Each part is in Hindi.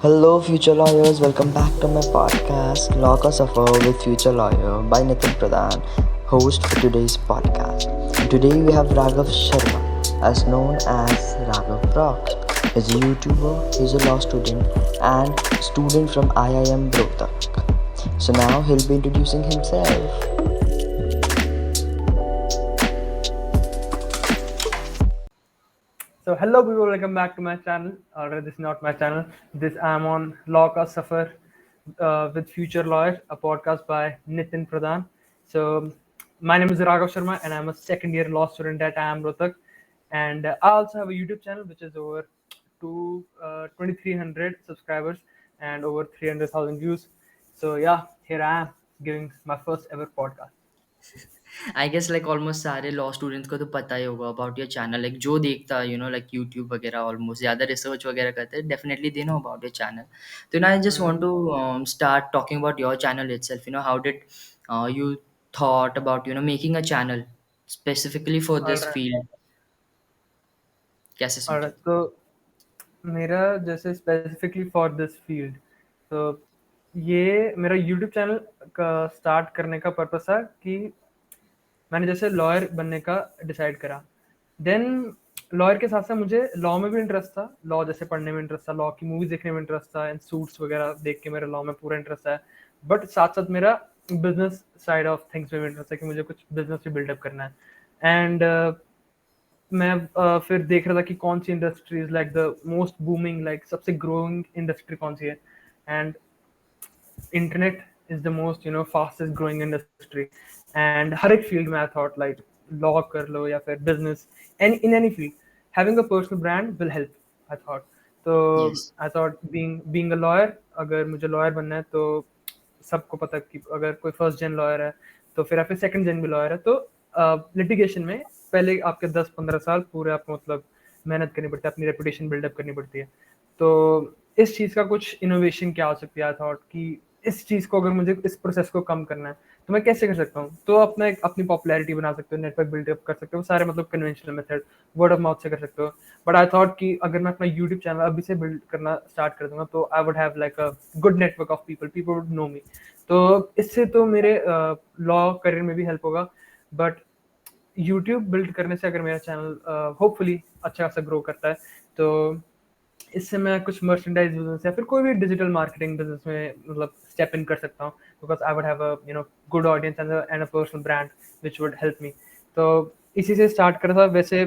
Hello, future lawyers. Welcome back to my podcast, Law Ka Safar with Future Lawyer by Nitin Pradhan, host for today's podcast. And today we have Raghav Sharma, as known as Raghav Rocks. He's a YouTuber, he's a law student, and student from IIM Rohtak. So now he'll be introducing himself. So hello people, welcome back to my channel. Or this is not my channel. This I'm on Law Ka Safar with Future Lawyer, a podcast by Nitin Pradhan. So my name is Raghav Sharma, and I'm a second year law student at IIM Rohtak. And I also have a YouTube channel which is over 2,300 subscribers and over 300,000 views. So yeah, here I am giving my first ever podcast. I guess like almost सारे लॉ स्टूडेंट्स को तो पता ही होगा अबाउट योर चैनल लाइक जो देखता है लाइक यूट्यूब वगैरह ऑलमोस्ट ज़्यादा रिसर्च वगैरह करते हैं definitely they know about your channel तो I just want to start talking about your channel itself how did you thought about making a channel specifically for All this right, field कैसे all सोचा right. So मेरा जैसे स्पेसिफिकली फॉर दिस फील्ड, तो ये मेरा यूट्यूब चैनल का स्टार्ट करने का पर्पस था कि मैंने जैसे लॉयर बनने का डिसाइड करा। देन लॉयर के साथ साथ मुझे लॉ में भी इंटरेस्ट था, लॉ जैसे पढ़ने में इंटरेस्ट था, लॉ की मूवीज देखने में इंटरेस्ट था एंड सूट्स वगैरह देख के मेरा लॉ में पूरा इंटरेस्ट है। बट साथ साथ मेरा बिजनेस साइड ऑफ थिंग्स में भी इंटरेस्ट है कि मुझे कुछ बिजनेस भी बिल्डअप करना है। एंड मैं फिर देख रहा था कि कौन सी industries like the most booming, like सबसे ग्रोइंग इंडस्ट्री कौन सी है। And internet is the most fastest growing industry. And हर एक फील्ड में आई थॉट लाइक लॉ कर लो या फिर business, and in any field having a personal brand will help, I thought. तो yes I thought being a lawyer, अगर मुझे लॉयर बनना है तो सबको पता है कि अगर कोई फर्स्ट जेन लॉयर है तो फिर आप सेकंड जेन भी लॉयर है, तो लिटिगेशन में पहले आपके 10-15 साल पूरे आपको मतलब मेहनत करनी पड़ती है, अपनी रेपुटेशन बिल्डअप करनी पड़ती है। तो इस चीज़ का कुछ इनोवेशन क्या हो सकती है, आई थॉट कि इस चीज़ को अगर मुझे इस प्रोसेस को कम करना है तो मैं कैसे कर सकता हूँ। तो अपना एक अपनी पॉपुलैरिटी बना सकते हो, नेटवर्क बिल्डअप कर सकते हो, सारे मतलब conventional method, word of mouth से कर सकते हो। बट आई थॉट कि अगर मैं अपना यूट्यूब चैनल अभी से बिल्ड करना स्टार्ट कर दूंगा तो I would have like a good network of people, people would know me. तो इससे तो मेरे लॉ करियर में भी हेल्प होगा। बट यूट्यूब बिल्ड करने से अगर मेरा चैनल होपफुली अच्छा खासा ग्रो करता है तो इससे मैं कुछ मर्चेंडाइज बिजनेस या फिर कोई भी डिजिटल मार्केटिंग बिजनेस में मतलब स्टेप इन कर सकता हूँ, because I would have a good audience and a personal brand which would help me. तो इसी से स्टार्ट करा था वैसे।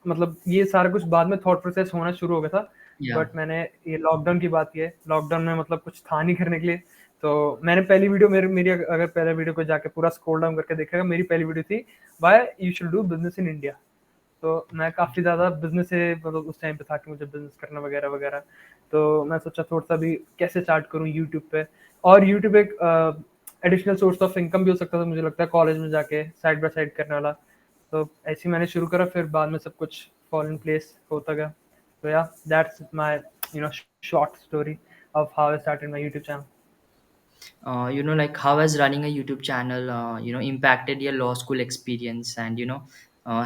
मतलब ये सारा कुछ बाद में थॉट प्रोसेस होना शुरू हो गया था। या बट मैंने ये लॉकडाउन की बात की है, लॉकडाउन में मतलब कुछ था नहीं करने के लिए। तो मैंने पहली वीडियो मेरी अगर पहले वीडियो को जाके पूरा स्क्रॉल डाउन करके देखेगा, मेरी पहली वीडियो थी why you should do business in India. तो मैं काफ़ी ज़्यादा बिजनेस से मतलब उस टाइम पे था कि मुझे बिजनेस करना वगैरह वगैरह। तो मैं सोचा थोड़ा सा भी कैसे स्टार्ट करूँ यूट्यूब पे। और यूट्यूब एक एडिशनल सोर्स ऑफ इनकम भी हो सकता था, मुझे लगता है कॉलेज में जाके साइड बाय साइड करने वाला। तो ऐसे ही मैंने शुरू करा, फिर बाद में सब कुछ फॉल इन प्लेस होता गया। तो या that's my short story of how I started my YouTube channel. like how has running a YouTube channel, impacted your law school experience, and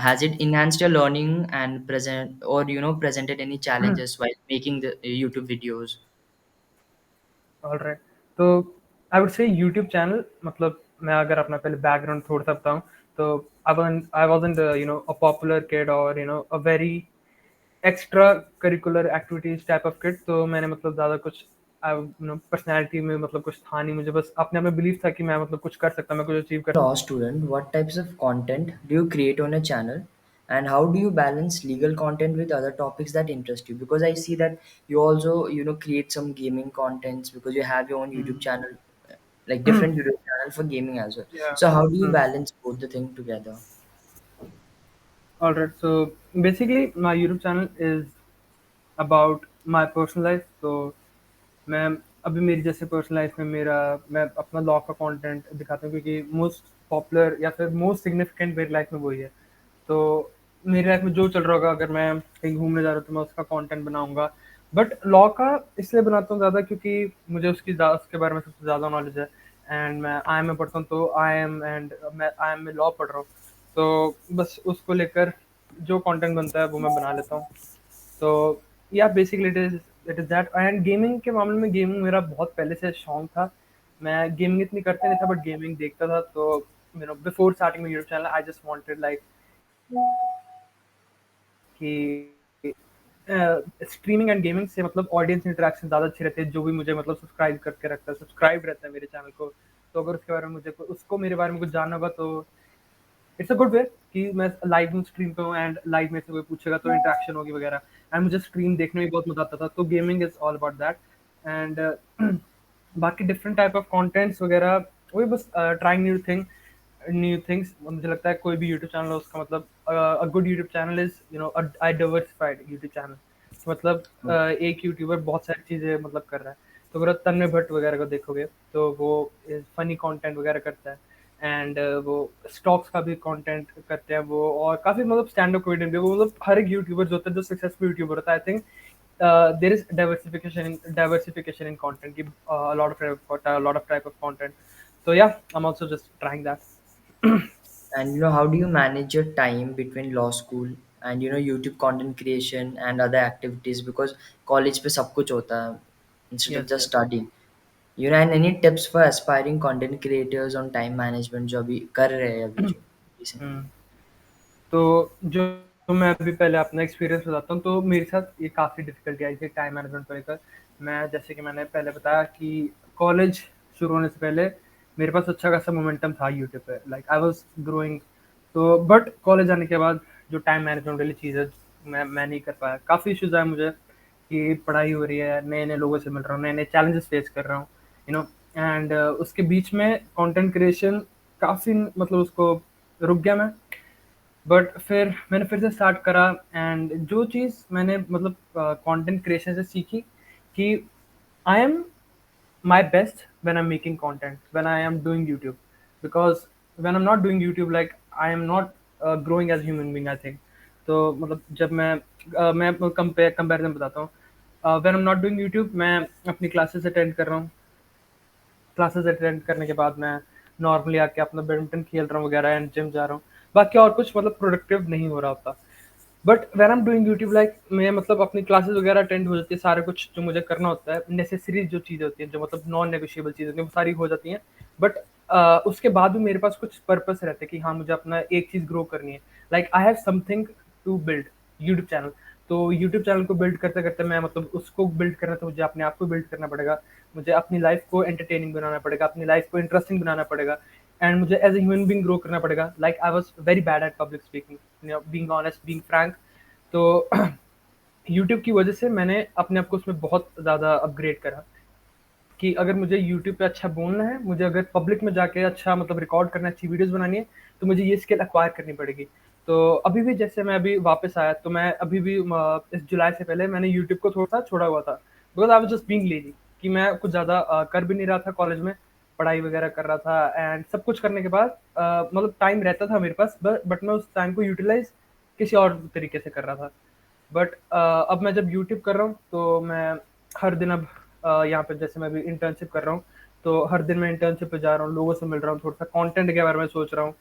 has it enhanced your learning and presented any challenges while making the YouTube videos? Alright. तो I would say YouTube channel मतलब मैं अगर अपना पहले बैकग्राउंड थोड़ा सा बताऊँ तो I wasn't a popular kid और a very extracurricular activities type of kid. तो मैंने मतलब ज़्यादा कुछ पर्सनैलिटी में मतलब कुछ था नहीं, मुझे बस अपने आप में बिलीव था कि मैं मतलब कुछ कर सकता, मैं कुछ अचीव कर। Law student, what types of content do you create on a channel, and how do you balance legal content with other topics that interest you? Because I see that you also create some gaming contents because you have your own YouTube channel, like different YouTube channel for gaming as well. या So how do you balance both the thing together? Alright. So basically my YouTube channel is about my personal life. तो मैं अभी मेरी जैसे पर्सनल लाइफ में मेरा मैं अपना लॉ का कंटेंट दिखाता हूँ क्योंकि मोस्ट पॉपुलर या फिर मोस्ट सिग्निफिकेंट मेरी लाइफ में वही है। तो मेरी लाइफ में जो चल रहा होगा, अगर मैं कहीं घूमने जा रहा हूँ तो मैं उसका कंटेंट बनाऊंगा। बट लॉ का इसलिए बनाता हूँ ज़्यादा क्योंकि मुझे उसके बारे में सबसे ज़्यादा नॉलेज है। एंड मैं आई एम में पढ़ता हूँ तो आई एम एंड मैं आई एम में लॉ पढ़ रहा हूँ। तो बस उसको लेकर जो कंटेंट बनता है वो मैं बना लेता हूँ। तो या basically it is it is that. And gaming के मामले में, गेमिंग मेरा बहुत पहले से शौक था। मैं गेमिंग इतनी करता नहीं था, बट गेमिंग देखता था। तो before starting my YouTube channel I just wanted like कि स्ट्रीमिंग एंड गेमिंग से मतलब ऑडियंस इंटरेक्शन ज़्यादा अच्छे रहते हैं, जो भी मुझे मतलब सब्सक्राइब करके रखता है, सब्सक्राइब रहता है मेरे चैनल को। तो अगर उसके बारे में मुझे उसको मेरे बारे में कुछ जानना होगा, तो इट्स अ गुड वे कि मैं लाइव में स्ट्रीम पे हूँ एंड लाइव में से कोई पूछेगा तो इंटरेक्शन होगी वगैरह। एंड मुझे स्ट्रीम देखने में बहुत मजा आता था। तो gaming is all about that. And बाकी डिफरेंट टाइप ऑफ कंटेंट्स वगैरह, वही बस ट्राइंग न्यू थिंग्स। मुझे लगता है कोई भी यूट्यूब चैनल हो, उसका मतलब a good YouTube channel is a diversified YouTube channel. मतलब एक यूट्यूबर बहुत सारी चीजें मतलब कर रहा है। तो अगर तन्मय भट्ट वगैरह को देखोगे, तो वो फनी कंटेंट वगैरह करता है। एंड वो स्टॉक्स का भी कंटेंट करते हैं वो, और काफी मतलब स्टैंड अप कॉमेडियन भी। वो मतलब हर एक यूट्यूबर जो होता है, जो सक्सेसफुल यूट्यूबर होता है, I think there is diversification in content की, lot of type of content. तो yeah I am also just trying that. And how do you manage your time between law school and YouTube content creation and other activities? Because college पे सब कुछ होता है instead of yes just yes. studying. And any tips for aspiring content creators on time management जो अभी कर रहे हैं अभी जो recently? तो जो मैं अभी पहले अपना एक्सपीरियंस बताता हूँ, तो मेरे साथ ये काफ़ी डिफिकल्टी आई थी टाइम मैनेजमेंट को लेकर। मैं, जैसे कि मैंने पहले बताया कि कॉलेज शुरू होने से पहले मेरे पास अच्छा खासा मोमेंटम था यूट्यूब पे, लाइक आई वाज ग्रोइंग। तो बट कॉलेज आने के बाद जो टाइम मैनेजमेंट वाली चीज़ है, मैं नहीं कर पाया। काफ़ी इश्यूज आए मुझे कि पढ़ाई हो रही है, नए नए लोगों से मिल रहा हूँ, नए नए चैलेंजेस फेस कर रहा हूँ, यू नो। एंड उसके बीच में कंटेंट क्रिएशन काफ़ी मतलब उसको रुक गया मैं। बट फिर मैंने फिर से स्टार्ट करा। एंड जो चीज़ मैंने मतलब कंटेंट क्रिएशन से सीखी कि I am my best when I'm making content, when I am doing YouTube. Because when I'm not doing YouTube, like I am not growing as a human being, I think. तो मतलब जब मैं कंपेरिजन बताता हूँ। when I'm not doing YouTube, मैं अपनी क्लासेस अटेंड कर रहा हूँ। क्लासेस अटेंड करने के बाद मैं नॉर्मली आके अपना बैडमिंटन खेल रहा हूँ वगैरह, एंड जिम जा रहा हूँ। बाकी और कुछ मतलब प्रोडक्टिव नहीं हो रहा होता। But when I am doing YouTube, like मैं मतलब अपनी क्लासेस वगैरह अटेंड हो जाती है, सारे कुछ जो मुझे करना होता है, नेसेसरी जो चीज़ें होती हैं, जो मतलब नॉन नेगोशिएबल चीज़ें होती हैं, वो सारी हो जाती हैं। बट उसके बाद भी मेरे पास कुछ पर्पस रहते हैं कि हाँ, मुझे अपना एक चीज़ ग्रो करनी है। Like I have something to build, YouTube channel. तो यूट्यूब चैनल को बिल्ड करते करते मैं मतलब उसको बिल्ड करना, तो मुझे अपने आप को बिल्ड करना पड़ेगा। मुझे अपनी लाइफ को एंटरटेनिंग बनाना पड़ेगा, अपनी लाइफ को इंटरेस्टिंग बनाना पड़ेगा। एंड मुझे as a human being grow करना पड़ेगा। Like I was very bad at public speaking, being honest, being frank. तो यूट्यूब की वजह से मैंने अपने आप को उसमें बहुत ज़्यादा अपग्रेड करा कि अगर मुझे यूट्यूब पे अच्छा बोलना है, मुझे अगर पब्लिक में जाके अच्छा मतलब रिकॉर्ड करना है, अच्छी वीडियोस बनानी है, तो मुझे ये स्किल एक्वायर करनी पड़ेगी। तो अभी भी जैसे मैं अभी वापस आया, तो मैं अभी भी इस जुलाई से पहले मैंने यूट्यूब को थोड़ा सा छोड़ा हुआ था, because I was just being lazy कि मैं कुछ ज़्यादा कर भी नहीं रहा था कॉलेज में, पढ़ाई वगैरह कर रहा था। एंड सब कुछ करने के बाद मतलब टाइम रहता था मेरे पास, बट मैं उस टाइम को यूटिलाइज किसी और तरीके से कर रहा था। बट अब मैं जब यूट्यूब कर रहा हूँ, तो मैं हर दिन अब यहाँ पे जैसे मैं अभी इंटर्नशिप कर रहा हूँ, तो हर दिन मैं इंटर्नशिप पे जा रहा हूँ, लोगों से मिल रहा हूँ, थोड़ा सा कंटेंट के बारे में सोच रहा हूँ,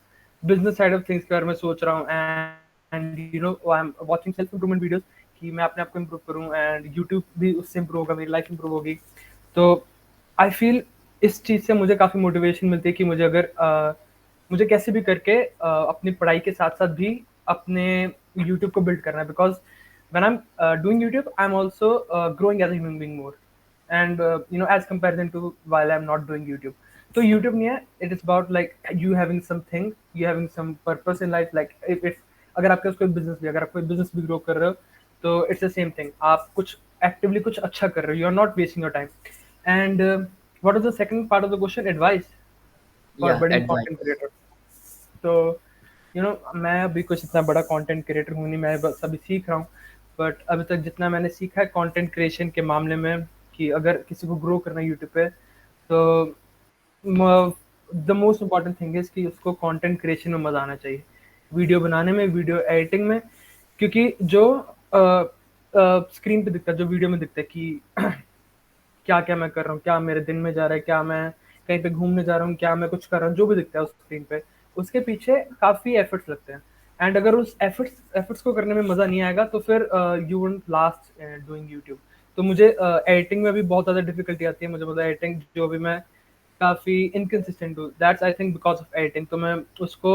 बिजनेस साइड ऑफ थिंग्स के बारे में सोच रहा हूँ। And I am watching self improvement videos कि मैं अपने आप को इम्प्रूव करूँ, एंड यूट्यूब भी उससे इम्प्रूव होगा, मेरी लाइफ इम्प्रूव होगी। तो आई फील इस चीज़ से मुझे काफ़ी मोटिवेशन मिलती है कि मुझे अगर मुझे कैसे भी करके अपनी पढ़ाई के साथ साथ भी अपने यूट्यूब को बिल्ड करना है। Because when I'm doing YouTube, I'm also growing as a human being more, and as comparison to while I'm not doing YouTube. So YouTube नहीं है, it is about like you having something, you having some purpose in life. Like if अगर आपके पास कोई बिजनेस भी, अगर आप कोई बिजनेस भी ग्रो कर रहे हो, तो इट्स द सेम थिंग, आप कुछ एक्टिवली कुछ अच्छा कर रहे हो, you are not wasting your time. And what is the second part of the question? Advice for Yeah, budding content advice. Creator. तो मैं अभी कुछ इतना बड़ा कंटेंट क्रिएटर हूँ नहीं, मैं बस अभी सीख रहा हूँ। बट अभी तक जितना मैंने सीखा है कंटेंट क्रिएशन के मामले में, कि अगर किसी को ग्रो करना है यूट्यूब पे, तो the most important thing is कि उसको कंटेंट क्रिएशन में मजा आना चाहिए, वीडियो बनाने में, वीडियो एडिटिंग में। क्योंकि जो स्क्रीन पे दिखता है, जो वीडियो में दिखता है कि क्या क्या मैं कर रहा हूँ, क्या मेरे दिन में जा रहा है, क्या मैं कहीं पे घूमने जा रहा हूँ, क्या मैं कुछ कर रहा हूँ, जो भी दिखता है उस स्क्रीन पे, उसके पीछे काफी एफर्ट्स लगते हैं। एंड अगर उस एफर्ट्स एफर्ट्स को करने में मजा नहीं आएगा, तो फिर you won't last doing YouTube. तो मुझे एडिटिंग में भी बहुत ज़्यादा डिफिकल्टी आती है मुझे, मतलब एडिटिंग जो भी मैं काफ़ी इनकंसिस्टेंट हूँ, that's I think because of editing. तो मैं उसको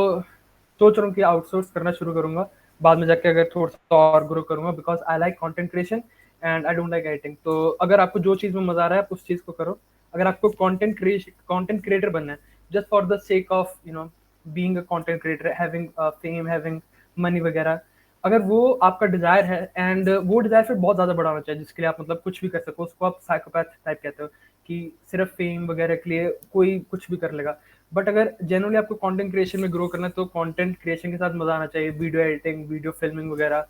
सोच रहा हूँ कि आउटसोर्स करना शुरू करूँगा बाद में जाके, अगर थोड़ा सा और ग्रो करूँगा, because I like content creation and I don't like editing. तो अगर आपको जो चीज़ में मज़ा आ रहा है आप उस चीज़ को करो। अगर आपको कंटेंट क्रिएटर बनना है just for the sake of being a content creator, having fame, having money वगैरह, अगर वो आपका डिजायर है, एंड वो डिजायर फिर बहुत ज्यादा बड़ा होना चाहिए जिसके लिए आप मतलब कुछ भी कर सको, उसको आप साइकोपैथ टाइप कहते हो कि सिर्फ फेम वगैरह के लिए कोई कुछ भी कर लेगा। बट अगर जेनुअली आपको कंटेंट क्रिएशन में ग्रो करना है तो कंटेंट क्रिएशन के साथ मजा आना चाहिए, वीडियो एडिटिंग, वीडियो फिल्मिंग वगैरह।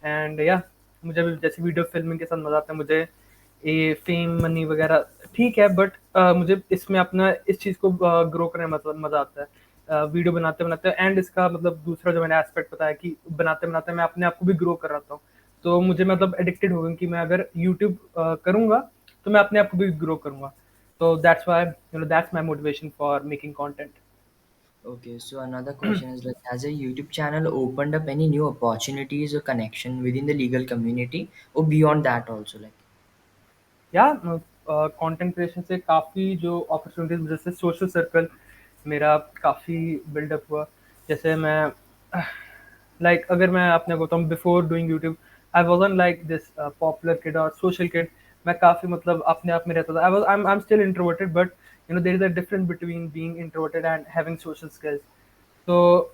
एंड या मुझे भी जैसे वीडियो फिल्मिंग के साथ मजा आता है, मुझे ये फेम मनी वगैरह ठीक है, बट मुझे इसमें अपना इस चीज़ को ग्रो करने में मतलब मजा आता है वीडियो बनाते बनाते। एंड इसका मतलब दूसरा जो मैंने एस्पेक्ट बताया कि बनाते बनाते मैं अपने आप को भी ग्रो कर रहा हूँ, तो मुझे मतलब एडिक्टेड हो गई कि मैं अगर यूट्यूब करूँगा तो मैं अपने आप को भी ग्रो करूँगा। तो that's why that's my motivation for making content. Okay, so another question is like, has a YouTube channel opened up any new opportunities or connection within the legal community or beyond that also? Like, या कंटेंट क्रिएशन से काफ़ी जो अपॉर्चुनिटीज, जैसे सोशल सर्कल मेरा काफ़ी बिल्डअप हुआ। जैसे मैं लाइक अगर मैं अपने को बताऊँ, before doing YouTube I wasn't like this popular kid और सोशल किड। मैं काफ़ी मतलब अपने आप में रहता था। I am still introverted, but there is a difference between being introverted and having social skills. तो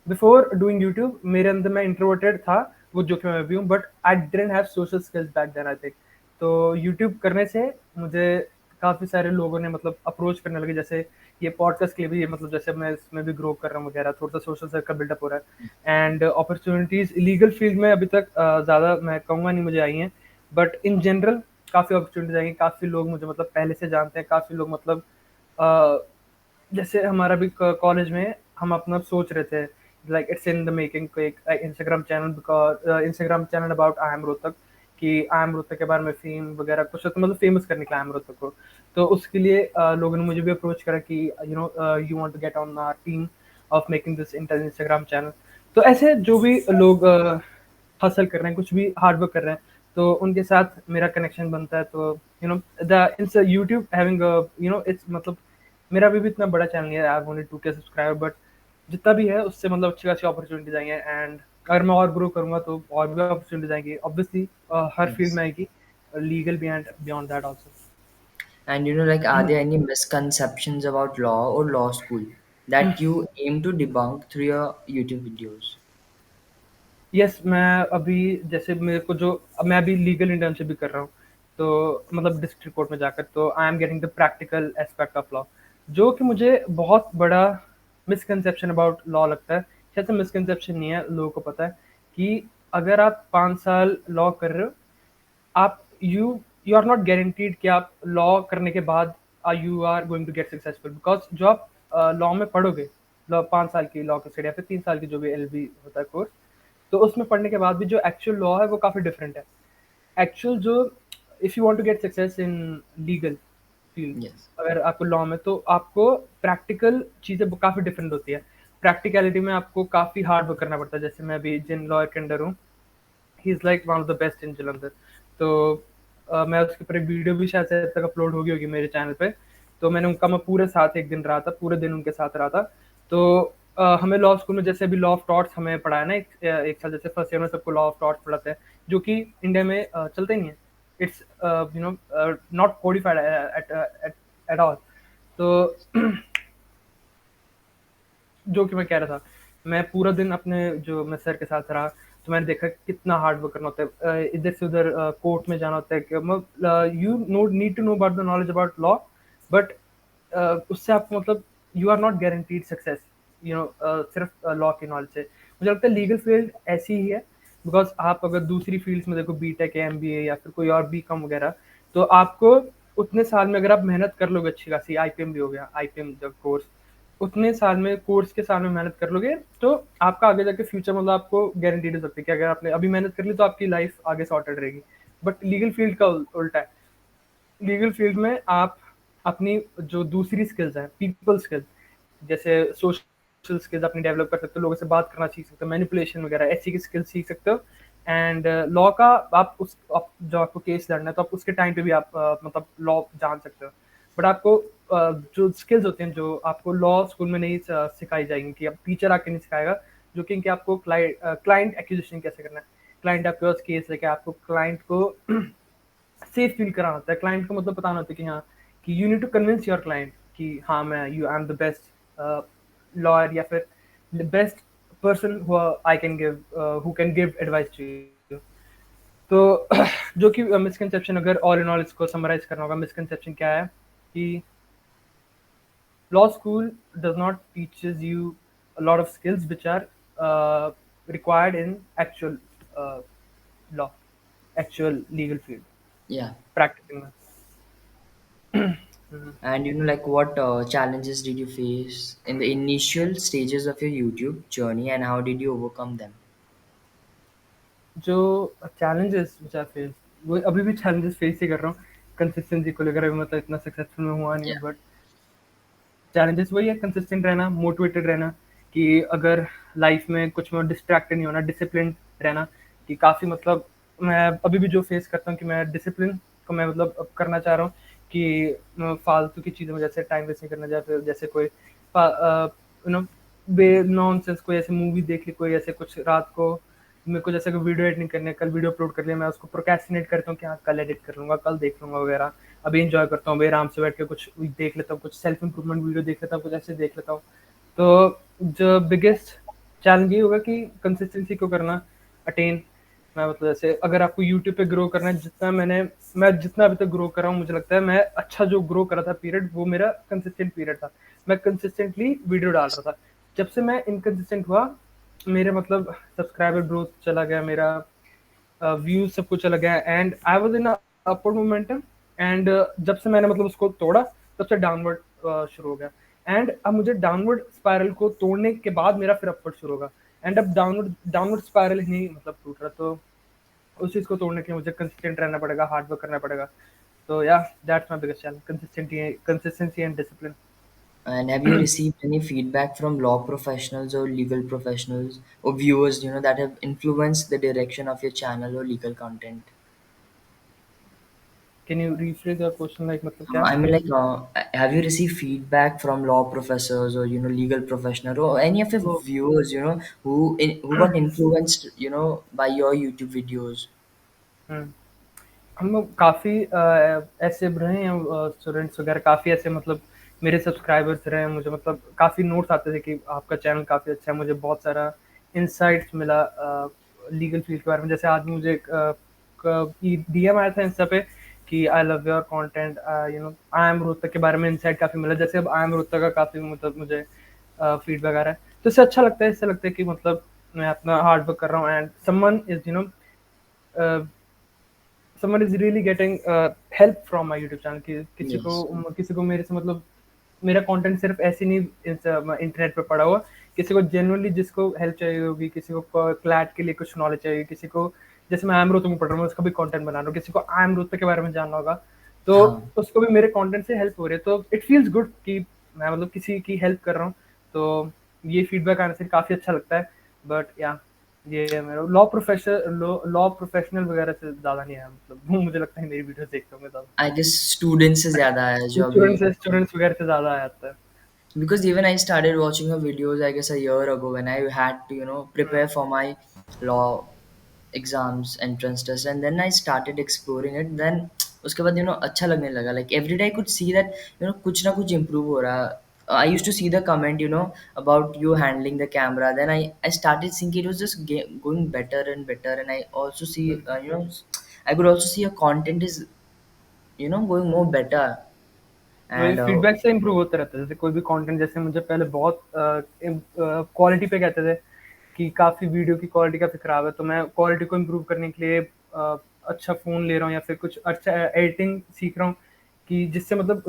बिफोर डूइंग यूट्यूब मेरे अंदर मैं इंट्रोवर्टेड था, वो जो कि मैं भी हूँ, but I didn't have social skills back then I think. तो यूट्यूब करने से मुझे काफ़ी सारे लोगों ने मतलब अप्रोच करने लगे, जैसे ये पॉडकास्ट के लिए भी, मतलब जैसे मैं इसमें भी ग्रो कर रहा हूँ वगैरह, थोड़ा सा सोशल सर्कल बिल्डअप हो रहा है। एंड अपॉर्चुनिटीज़ लीगल फील्ड में अभी तक ज़्यादा मैं कहूँगा नहीं मुझे आई हैं, बट इन जनरल काफ़ी अपॉर्चुनिटीज़ आई हैं। काफ़ी लोग मुझे मतलब पहले से जानते हैं, काफ़ी लोग मतलब जैसे हमारा भी कॉलेज में हम अपना सोच रहे थे like it's in the making को एक Instagram channel, because Instagram channel about I am Rohtak, कि आई एम रोहतक के बारे में फेम वगैरह कुछ तो मतलब फेमस करने के लिए आई एम रोहतक को। तो उसके लिए लोगों ने मुझे भी अप्रोच करा कि you want to get on our team of making this Instagram channel. तो ऐसे जो भी लोग हसल कर रहे हैं, कुछ भी हार्ड वर्क कर रहे हैं, तो उनके साथ मेरा कनेक्शन बनता है। तो the it's YouTube having its मतलब मेरा भी इतना बड़ा चैनल नहीं है, I have only 2K subscriber, but जितना भी है उससे मतलब अच्छी खासी अपॉर्चुनिटीज आई हैं। एंड अगर मैं और ग्रो करूंगा तो और भी अपॉर्चुनिटीज आएंगी ऑब्वियसली, हर फील्ड yes. में आएगी, लीगल भी and beyond that also. And like, are there any misconceptions about law or law school that you aim to debunk through your YouTube videos? Yes, मैं अभी जैसे मेरे को जो मैं अभी लीगल इंटर्नशिप भी कर रहा हूँ, तो मतलब डिस्ट्रिक्ट कोर्ट में जाकर, तो I am getting the practical aspect of law, जो कि मुझे बहुत बड़ा मिसकंसेप्शन अबाउट लॉ लगता है। शायद से मिसकंसेप्शन नहीं है, लोगों को पता है कि अगर आप 5 साल लॉ कर रहे हो, आप यू आर नॉट गारंटीड कि आप लॉ करने के बाद you are going to get successful, because जो आप लॉ में पढ़ोगे, लॉ 5 साल की लॉ की स्टडी या फिर 3 साल की जो भी एल होता है कोर्स, तो उसमें पढ़ने के बाद भी जो एक्चुअल लॉ है वो काफ़ी डिफरेंट है। एक्चुअल जो if you want to get success in legal field, Yes. अगर आपको लॉ में, तो आपको प्रैक्टिकल चीज़ें काफ़ी डिफरेंट होती है। प्रैक्टिकलिटी में आपको काफ़ी हार्ड वर्क करना पड़ता है। जैसे मैं अभी जिन लॉयर के अंडर हूँ, he is like one of the best in Jalandhar. तो मैं उसके ऊपर एक वीडियो भी शायद से अब तक अपलोड होगी होगी मेरे चैनल पे। तो मैंने उनका मैं पूरे साथ एक दिन रहा था, पूरे दिन उनके साथ रहा था। तो हमें लॉ स्कूल में जैसे अभी लॉ ऑफ टॉर्ट्स हमें पढ़ाया ना, एक साल जैसे फर्स्ट ईयर में सबको लॉ ऑफ टॉर्ट्स पढ़ाते हैं, जो कि इंडिया में चलते ही नहीं है। It's not codified at all. तो जो कि मैं कह रहा था, मैं पूरा दिन अपने जो मैं सर के साथ रहा, तो मैंने देखा कितना हार्ड वर्क करना होता है। इधर से उधर कोर्ट में जाना होता है कि you know need to know about the knowledge about law, but उससे आपको मतलब you are not guaranteed success, सिर्फ लॉ की नॉलेज से। मुझे लगता है लीगल फील्ड ऐसी ही है, बिकॉज आप अगर दूसरी फील्ड्स में देखो, बीटेक या एमबीए या फिर कोई और बीकॉम वगैरह, तो आपको उतने साल में अगर आप मेहनत कर लोगे अच्छी खासी, आईपीएम भी हो गया, आईपीएम जब कोर्स, उतने साल में कोर्स के साल में मेहनत कर लोगे, तो आपका आगे जाके फ्यूचर मतलब आपको गारंटीड हो सकती है कि अगर आपने अभी मेहनत कर ली तो आपकी लाइफ आगे सॉर्टेड रहेगी। बट लीगल फील्ड का उल्टा है। लीगल फील्ड में आप अपनी जो दूसरी स्किल्स हैं, पीपल स्किल्स, जैसे सोशल स्किल्स अपनी डेवलप कर सकते हो, लोगों से बात करना सीख सकते हो, मैनिपुलेशन वगैरह ऐसी की स्किल्स सीख सकते हो, एंड लॉ का आप जो आपको केस लड़ना है तो आप उसके टाइम पे भी आप मतलब लॉ जान सकते हो, बट आपको जो स्किल्स होते हैं जो आपको लॉ स्कूल में नहीं सिखाई जाएंगी, कि अब टीचर आके नहीं सिखाएगा, जो कि आपको क्लाइंट एक्विजिशन कैसे करना है, क्लाइंट आपके पास केस लेके आपको क्लाइंट को सेफ फील कराना होता है, क्लाइंट को मतलब बताना होता है कि हाँ, कि you need to convince your client कि हाँ मैं you I am the best lawyer, या फिर the best person who I can give who can give advice to you. तो जो कि मिसकंसेप्शन, अगर ऑल इन ऑल इसको समराइज करना होगा, मिसकंसेप्शन क्या है कि law school does not teaches you a lot of skills which are required in actual law, actual legal field, Yeah. practicing में. And like what challenges did you face in the initial stages of your YouTube journey, and how did you overcome them? जो challenges which I face, वो अभी भी challenges face ही कर रहा हूँ, consistency को लेकर अभी मतलब इतना successful मैं हुआ नहीं Yeah. हूँ, but चैलेंजेस वही है, कंसिस्टेंट रहना, मोटिवेटेड रहना, कि अगर लाइफ में कुछ में डिस्ट्रैक्टेड नहीं होना, डिसिप्लिन रहना, कि काफ़ी मतलब मैं अभी भी जो फेस करता हूँ कि मैं डिसिप्लिन को मैं मतलब अब करना चाह रहा हूँ, कि फालतू की चीज़ों में जैसे टाइम वेस्ट नहीं करना, जैसे जैसे कोई यू नो बे नॉनसेंस कोई ऐसे मूवी देख ली, कोई ऐसे कुछ रात को मेरे को जैसे कि वीडियो एडिट नहीं करने, कल वीडियो अपलोड कर लिया, मैं उसको प्रोक्रेस्टिनेट करता हूँ कि हाँ कल एडिट कर लूँगा, कल देख लूँगा वगैरह, अभी एंजॉय करता हूँ, अभी आराम से बैठ के कुछ देख लेता हूँ, कुछ सेल्फ इंप्रूवमेंट वीडियो देख लेता हूँ, कुछ ऐसे देख लेता हूँ। तो जो बिगेस्ट चैलेंज ये होगा कि कंसिस्टेंसी को करना अटेन। मैं मतलब जैसे अगर आपको यूट्यूब पे ग्रो करना है, मैं जितना अभी तक ग्रो कर रहा हूँ, मुझे लगता है मैं अच्छा जो ग्रो कर रहा था पीरियड, वो मेरा कंसिस्टेंट पीरियड था, मैं कंसिस्टेंटली वीडियो डाल रहा था। जब से मैं इनकंसिस्टेंट हुआ, मेरे मतलब सब्सक्राइबर ग्रोथ चला गया, मेरा व्यूज सब कुछ चला गया, and I was in upward momentum, and जब से मैंने मतलब उसको तोड़ा, तब से डाउनवर्ड शुरू हो गया, एंड अब मुझे डाउनवर्ड स्पाइरल को तोड़ने के बाद मेरा फिर अपवर्ड शुरू होगा, एंड अब डाउनवर्ड डाउनवर्ड स्पाइरल ही मतलब टूट रहा, तो उस चीज़ को तोड़ने के लिए मुझे कंसिस्टेंट रहना पड़ेगा, हार्ड वर्क करना पड़ेगा। तो या that's my biggest challenge, consistency and discipline. And have you received any feedback from law professionals or legal professionals or viewers, that have influenced the direction of your channel or legal content? Can you rephrase your question, like मतलब क्या I mean, कैसे? like, have you received feedback from law professors or legal professional or any of your तो viewers, who got influenced, by your YouTube videos? हम लोग काफ़ी ऐसे रहे हैं, स्टूडेंट्स वगैरह काफ़ी ऐसे मतलब मेरे सब्सक्राइबर्स रहे हैं, मुझे मतलब काफ़ी नोट्स आते थे कि आपका चैनल काफ़ी अच्छा है, मुझे बहुत सारा इंसाइट्स मिला लीगल फील्ड के बारे में। जैसे आज मुझे डीएम आया था इंस्टा पे कि I love your content, I am Rohtak के बारे में इंसाइट काफ़ी मिला, जैसे अब आई एम रोहतक का काफ़ी मतलब मुझे फीडबैक आ रहा है, तो इससे अच्छा लगता है, इससे लगता है कि मतलब मैं अपना हार्ड वर्क कर रहा हूँ, and someone is someone is really getting help from my YouTube channel, कि Yes. किसी को मेरे से मतलब मेरा कंटेंट सिर्फ ऐसे नहीं इंटरनेट पे पड़ा हुआ, किसी को जेन्युइनली जिसको हेल्प चाहिए होगी, किसी को क्लैट के लिए कुछ नॉलेज चाहिए, किसी को जैसे मैं आम रोहतक में पढ़ रहा हूँ उसका भी कंटेंट बना रहा हूँ, किसी को आम रोहतक के बारे में जानना होगा, तो हाँ. उसको भी मेरे कंटेंट से हेल्प हो रही है, तो इट फील्स गुड कि मैं मतलब किसी की हेल्प कर रहा हूँ, तो ये फीडबैक आने से काफ़ी अच्छा लगता है। बट या ये मेरा लॉ प्रोफेशनल वगैरह से ज़्यादा नहीं है, मतलब वो मुझे लगता है मेरी वीडियोस देखते होंगे ज़्यादा, I guess students से ज़्यादा है जो अभी. स्टूडेंट्स वगैरह से ज़्यादा आता है। Because even I started watching your videos, I guess, a year ago when I had to, prepare for my law exams entrance test, and then I started exploring it. Then उसके बाद अच्छा लगने लगा. Like every day I could see that कुछ ना कुछ improve हो रहा. I used to see the comment about you handling the camera. Then I started thinking it was just going better and better, and I also see I could also see your content is going more better. वही And फीडबैक से इम्प्रूव होता रहता है, जैसे कोई भी कंटेंट, जैसे मुझे पहले बहुत क्वालिटी पे कहते थे कि काफ़ी वीडियो की क्वालिटी काफ़ी ख़राब है, तो मैं क्वालिटी को इम्प्रूव करने के लिए अच्छा फ़ोन ले रहा हूँ या फिर कुछ अच्छा एडिटिंग सीख रहा हूँ, कि जिससे मतलब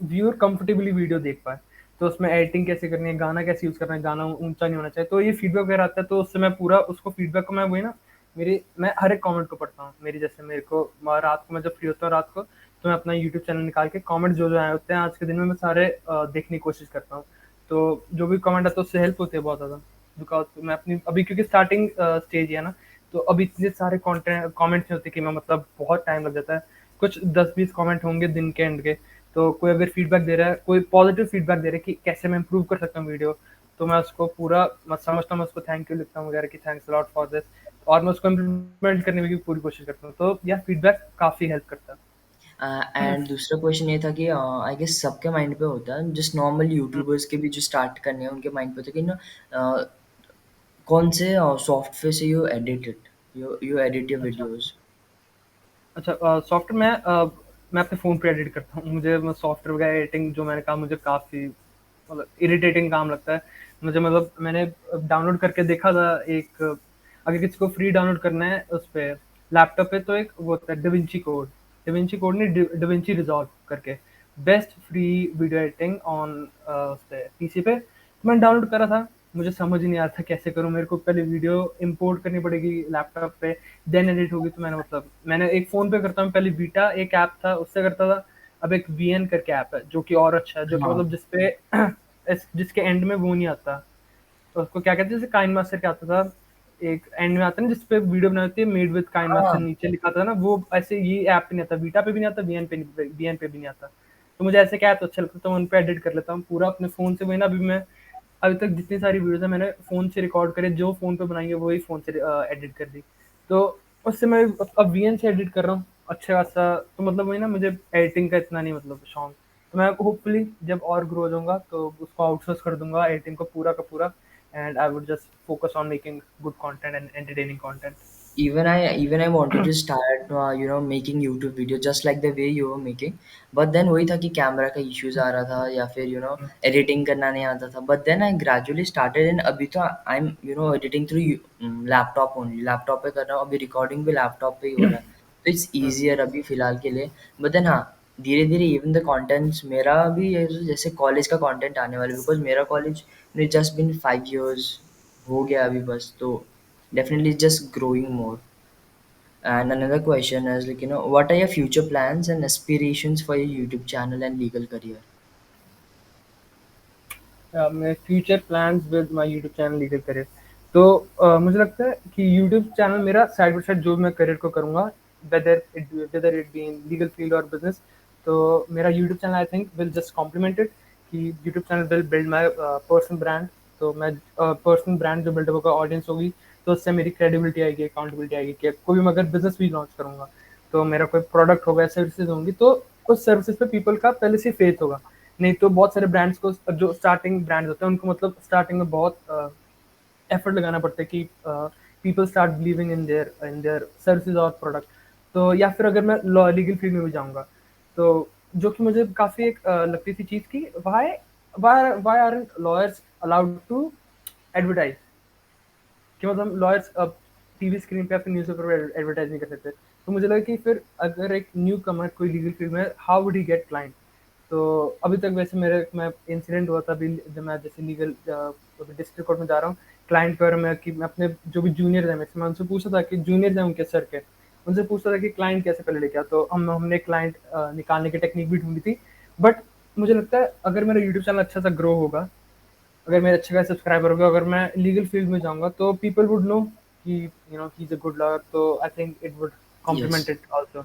व्यूअर कंफर्टेबली वीडियो देख पाए, तो उसमें एडिटिंग कैसे करनी है, गाना कैसे यूज़ करना है, गाना ऊंचा नहीं होना चाहिए, तो ये फीडबैक वगैरह आता है, तो उससे मैं पूरा उसको फीडबैक को मैं वही ना मैं हर एक कमेंट को पढ़ता हूँ, मेरी जैसे मेरे को रात को मैं जब फ्री होता हूँ रात को, तो मैं अपना यूट्यूब चैनल निकाल के कमेंट जो आए होते हैं आज के दिन में, मैं सारे देखने की कोशिश करता हूँ, तो जो भी कमेंट आता है उससे हेल्प होती है बहुत ज़्यादा, बिकॉज मैं अपनी अभी क्योंकि स्टार्टिंग स्टेज है ना, तो अब इतने सारे कंटेंट कमेंट्स होते कि मैं मतलब बहुत टाइम लग जाता है, कुछ 10-20 कमेंट होंगे दिन के एंड के। तो कोई अगर फीडबैक दे रहा है, कोई पॉजिटिव फीडबैक दे रहा है कि कैसे मैं इंप्रूव कर सकता हूँ वीडियो, तो मैं उसको पूरा मैं समझता हूँ, मैं उसको थैंक यू लिखता हूँ वगैरह कि थैंक्स लॉट फॉर दिस, और मैं उसको इम्प्लीमेंट करने की पूरी कोशिश करता हूँ। तो यह फीडबैक काफ़ी हेल्प करता है। एंड दूसरा क्वेश्चन ये था कि आई गेस सबके माइंड पे होता है, जस्ट नॉर्मल हम्म, यूट्यूबर्स के भी जो स्टार्ट करने हैं उनके माइंड पे होता है कि ना कौन से सॉफ्टवेयर से यू एडिट योर अच्छा। वीडियोस? अच्छा, सॉफ्टवेयर मैं अपने फ़ोन पे एडिट करता हूँ। मुझे सॉफ्टवेयर वगैरह एडिटिंग जो मैंने कहा मुझे काफ़ी मतलब इरिटेटिंग काम लगता है। मुझे मतलब मैंने डाउनलोड करके देखा था एक, अगर किसी को फ्री डाउनलोड करना है उस पे लैपटॉप पे, तो एक वो होता है डिविंची कोड। डिविंची कोड नहीं, डिविंची रिज़ॉल्व करके, best free video editing on उस पे पीसी पे। तो मैंने डाउनलोड करा था, मुझे समझ ही नहीं आ रहा था कैसे करूँ। मेरे को पहले वीडियो इंपोर्ट करनी पड़ेगी लैपटॉप पे, देन एडिट होगी। तो मैंने मतलब मैंने एक फ़ोन पे करता हूँ, पहले वीटा एक ऐप था उससे करता था। अब एक वीएन करके ऐप है जो कि और अच्छा है, जो कि हाँ, मतलब जिसपे जिसके एंड में वो नहीं आता, तो उसको क्या कहते हैं, जैसे काइन मास्टर क्या आता था, एक एंड में आता है ना जिसपे वीडियो बनाई होती है, मेड विद काइन मास्टर हाँ। नीचे लिखा था ना, वो ऐसे ये ऐप पे नहीं आता, वीटा पे भी नहीं आता, वीएन पे भी नहीं आता। तो मुझे ऐसे क्या ऐप अच्छा लगता है, तो मैं उन पे एडिट कर लेता हूँ पूरा अपने फ़ोन से। वही ना, अभी मैं अभी तक जितनी सारी वीडियोज़ हैं मैंने फ़ोन से रिकॉर्ड करे, जो फ़ोन पे बनाई है वही फ़ोन से एडिट कर दी। तो उससे मैं अब वीएन से एडिट कर रहा हूँ अच्छा खासा। तो मतलब वही ना, मुझे एडिटिंग का इतना नहीं मतलब शौक। तो मैं होपफुली जब और ग्रो हो जाऊँगा तो उसको आउटसोर्स कर दूँगा एडिटिंग को पूरा का पूरा, and I would just focus on making good content and entertaining content. Even I wanted to start making YouTube video just like the way you were making, but then वही था कि कैमरा का इश्यूज आ रहा था या फिर एडिटिंग करना नहीं आता था, but then I gradually started and अभी तो I'm editing through laptop only, laptop पे कर रहा हूँ, अभी रिकॉर्डिंग भी लैपटॉप पे ही हो रहा है, तो इट्स ईजियर अभी फिलहाल के लिए। बट देन हाँ, धीरे धीरे इवन द कंटेंट्स मेरा भी जैसे कॉलेज का कंटेंट आने वाला, बिकॉज मेरा कॉलेज जस्ट बिन 5 years हो गया अभी बस, तो definitely just growing more. And another question is like, what are your future plans and aspirations for your YouTube channel and legal career? मेरे future plans with my YouTube channel legal career. तो मुझे लगता है कि यूट्यूब चैनल मेरा साइड बाय साइड जो मैं करियर को करूँगा, whether it be in legal field और बिजनेस, तो मेरा YouTube channel I think will just complement it, कि YouTube channel will build my personal brand. तो मैं पर्सनल ब्रांड जो बिल्डअप होगा, ऑडियंस होगी, तो उससे मेरी क्रेडिबिलिटी आएगी, अकाउंटेबिलिटी आएगी कि कोई भी मैं अगर बिजनेस भी लॉन्च करूँगा, तो मेरा कोई प्रोडक्ट होगा, सर्विसेज होंगी, तो उस सर्विसेज पे पीपल का पहले से फेथ होगा। नहीं तो बहुत सारे ब्रांड्स को, जो स्टार्टिंग ब्रांड्स होते हैं उनको मतलब स्टार्टिंग में बहुत एफर्ट लगाना पड़ता है कि people start believing in their services और प्रोडक्ट। तो या फिर अगर मैं लॉ लीगल फील्ड में भी जाऊंगा, तो जो कि मुझे काफ़ी एक लगती थी चीज़ की, why why are lawyers allowed to advertise, कि मतलब लॉयर्स अब टीवी स्क्रीन पे या फिर न्यूज़पेपर पे एडवर्टाइज नहीं कर सकते। तो मुझे लगा कि फिर अगर एक न्यू कमर कोई लीगल फील्ड में, how would he get client. तो अभी तक वैसे मेरे मैं इंसिडेंट हुआ था अभी, जब मैं जैसे लीगल डिस्ट्रिक्ट कोर्ट में जा रहा हूँ क्लाइंट पर, मैं कि मैं अपने जो भी जूनियर है मैं उनसे पूछा था कि जूनियर है उनके सर के, उनसे पूछता था कि क्लाइंट कैसे पहले लेके आओ। तो हमने क्लाइंट निकालने की टेक्निक भी ढूंढी थी। बट मुझे लगता है अगर मेरा यूट्यूब चैनल अच्छा सा ग्रो होगा, अगर मेरे अच्छे खासे सब्सक्राइबर होगा, अगर मैं लीगल फील्ड में जाऊँगा, तो पीपल वुड नो कि he is a good lawyer, तो I think it would compliment Yes. It also.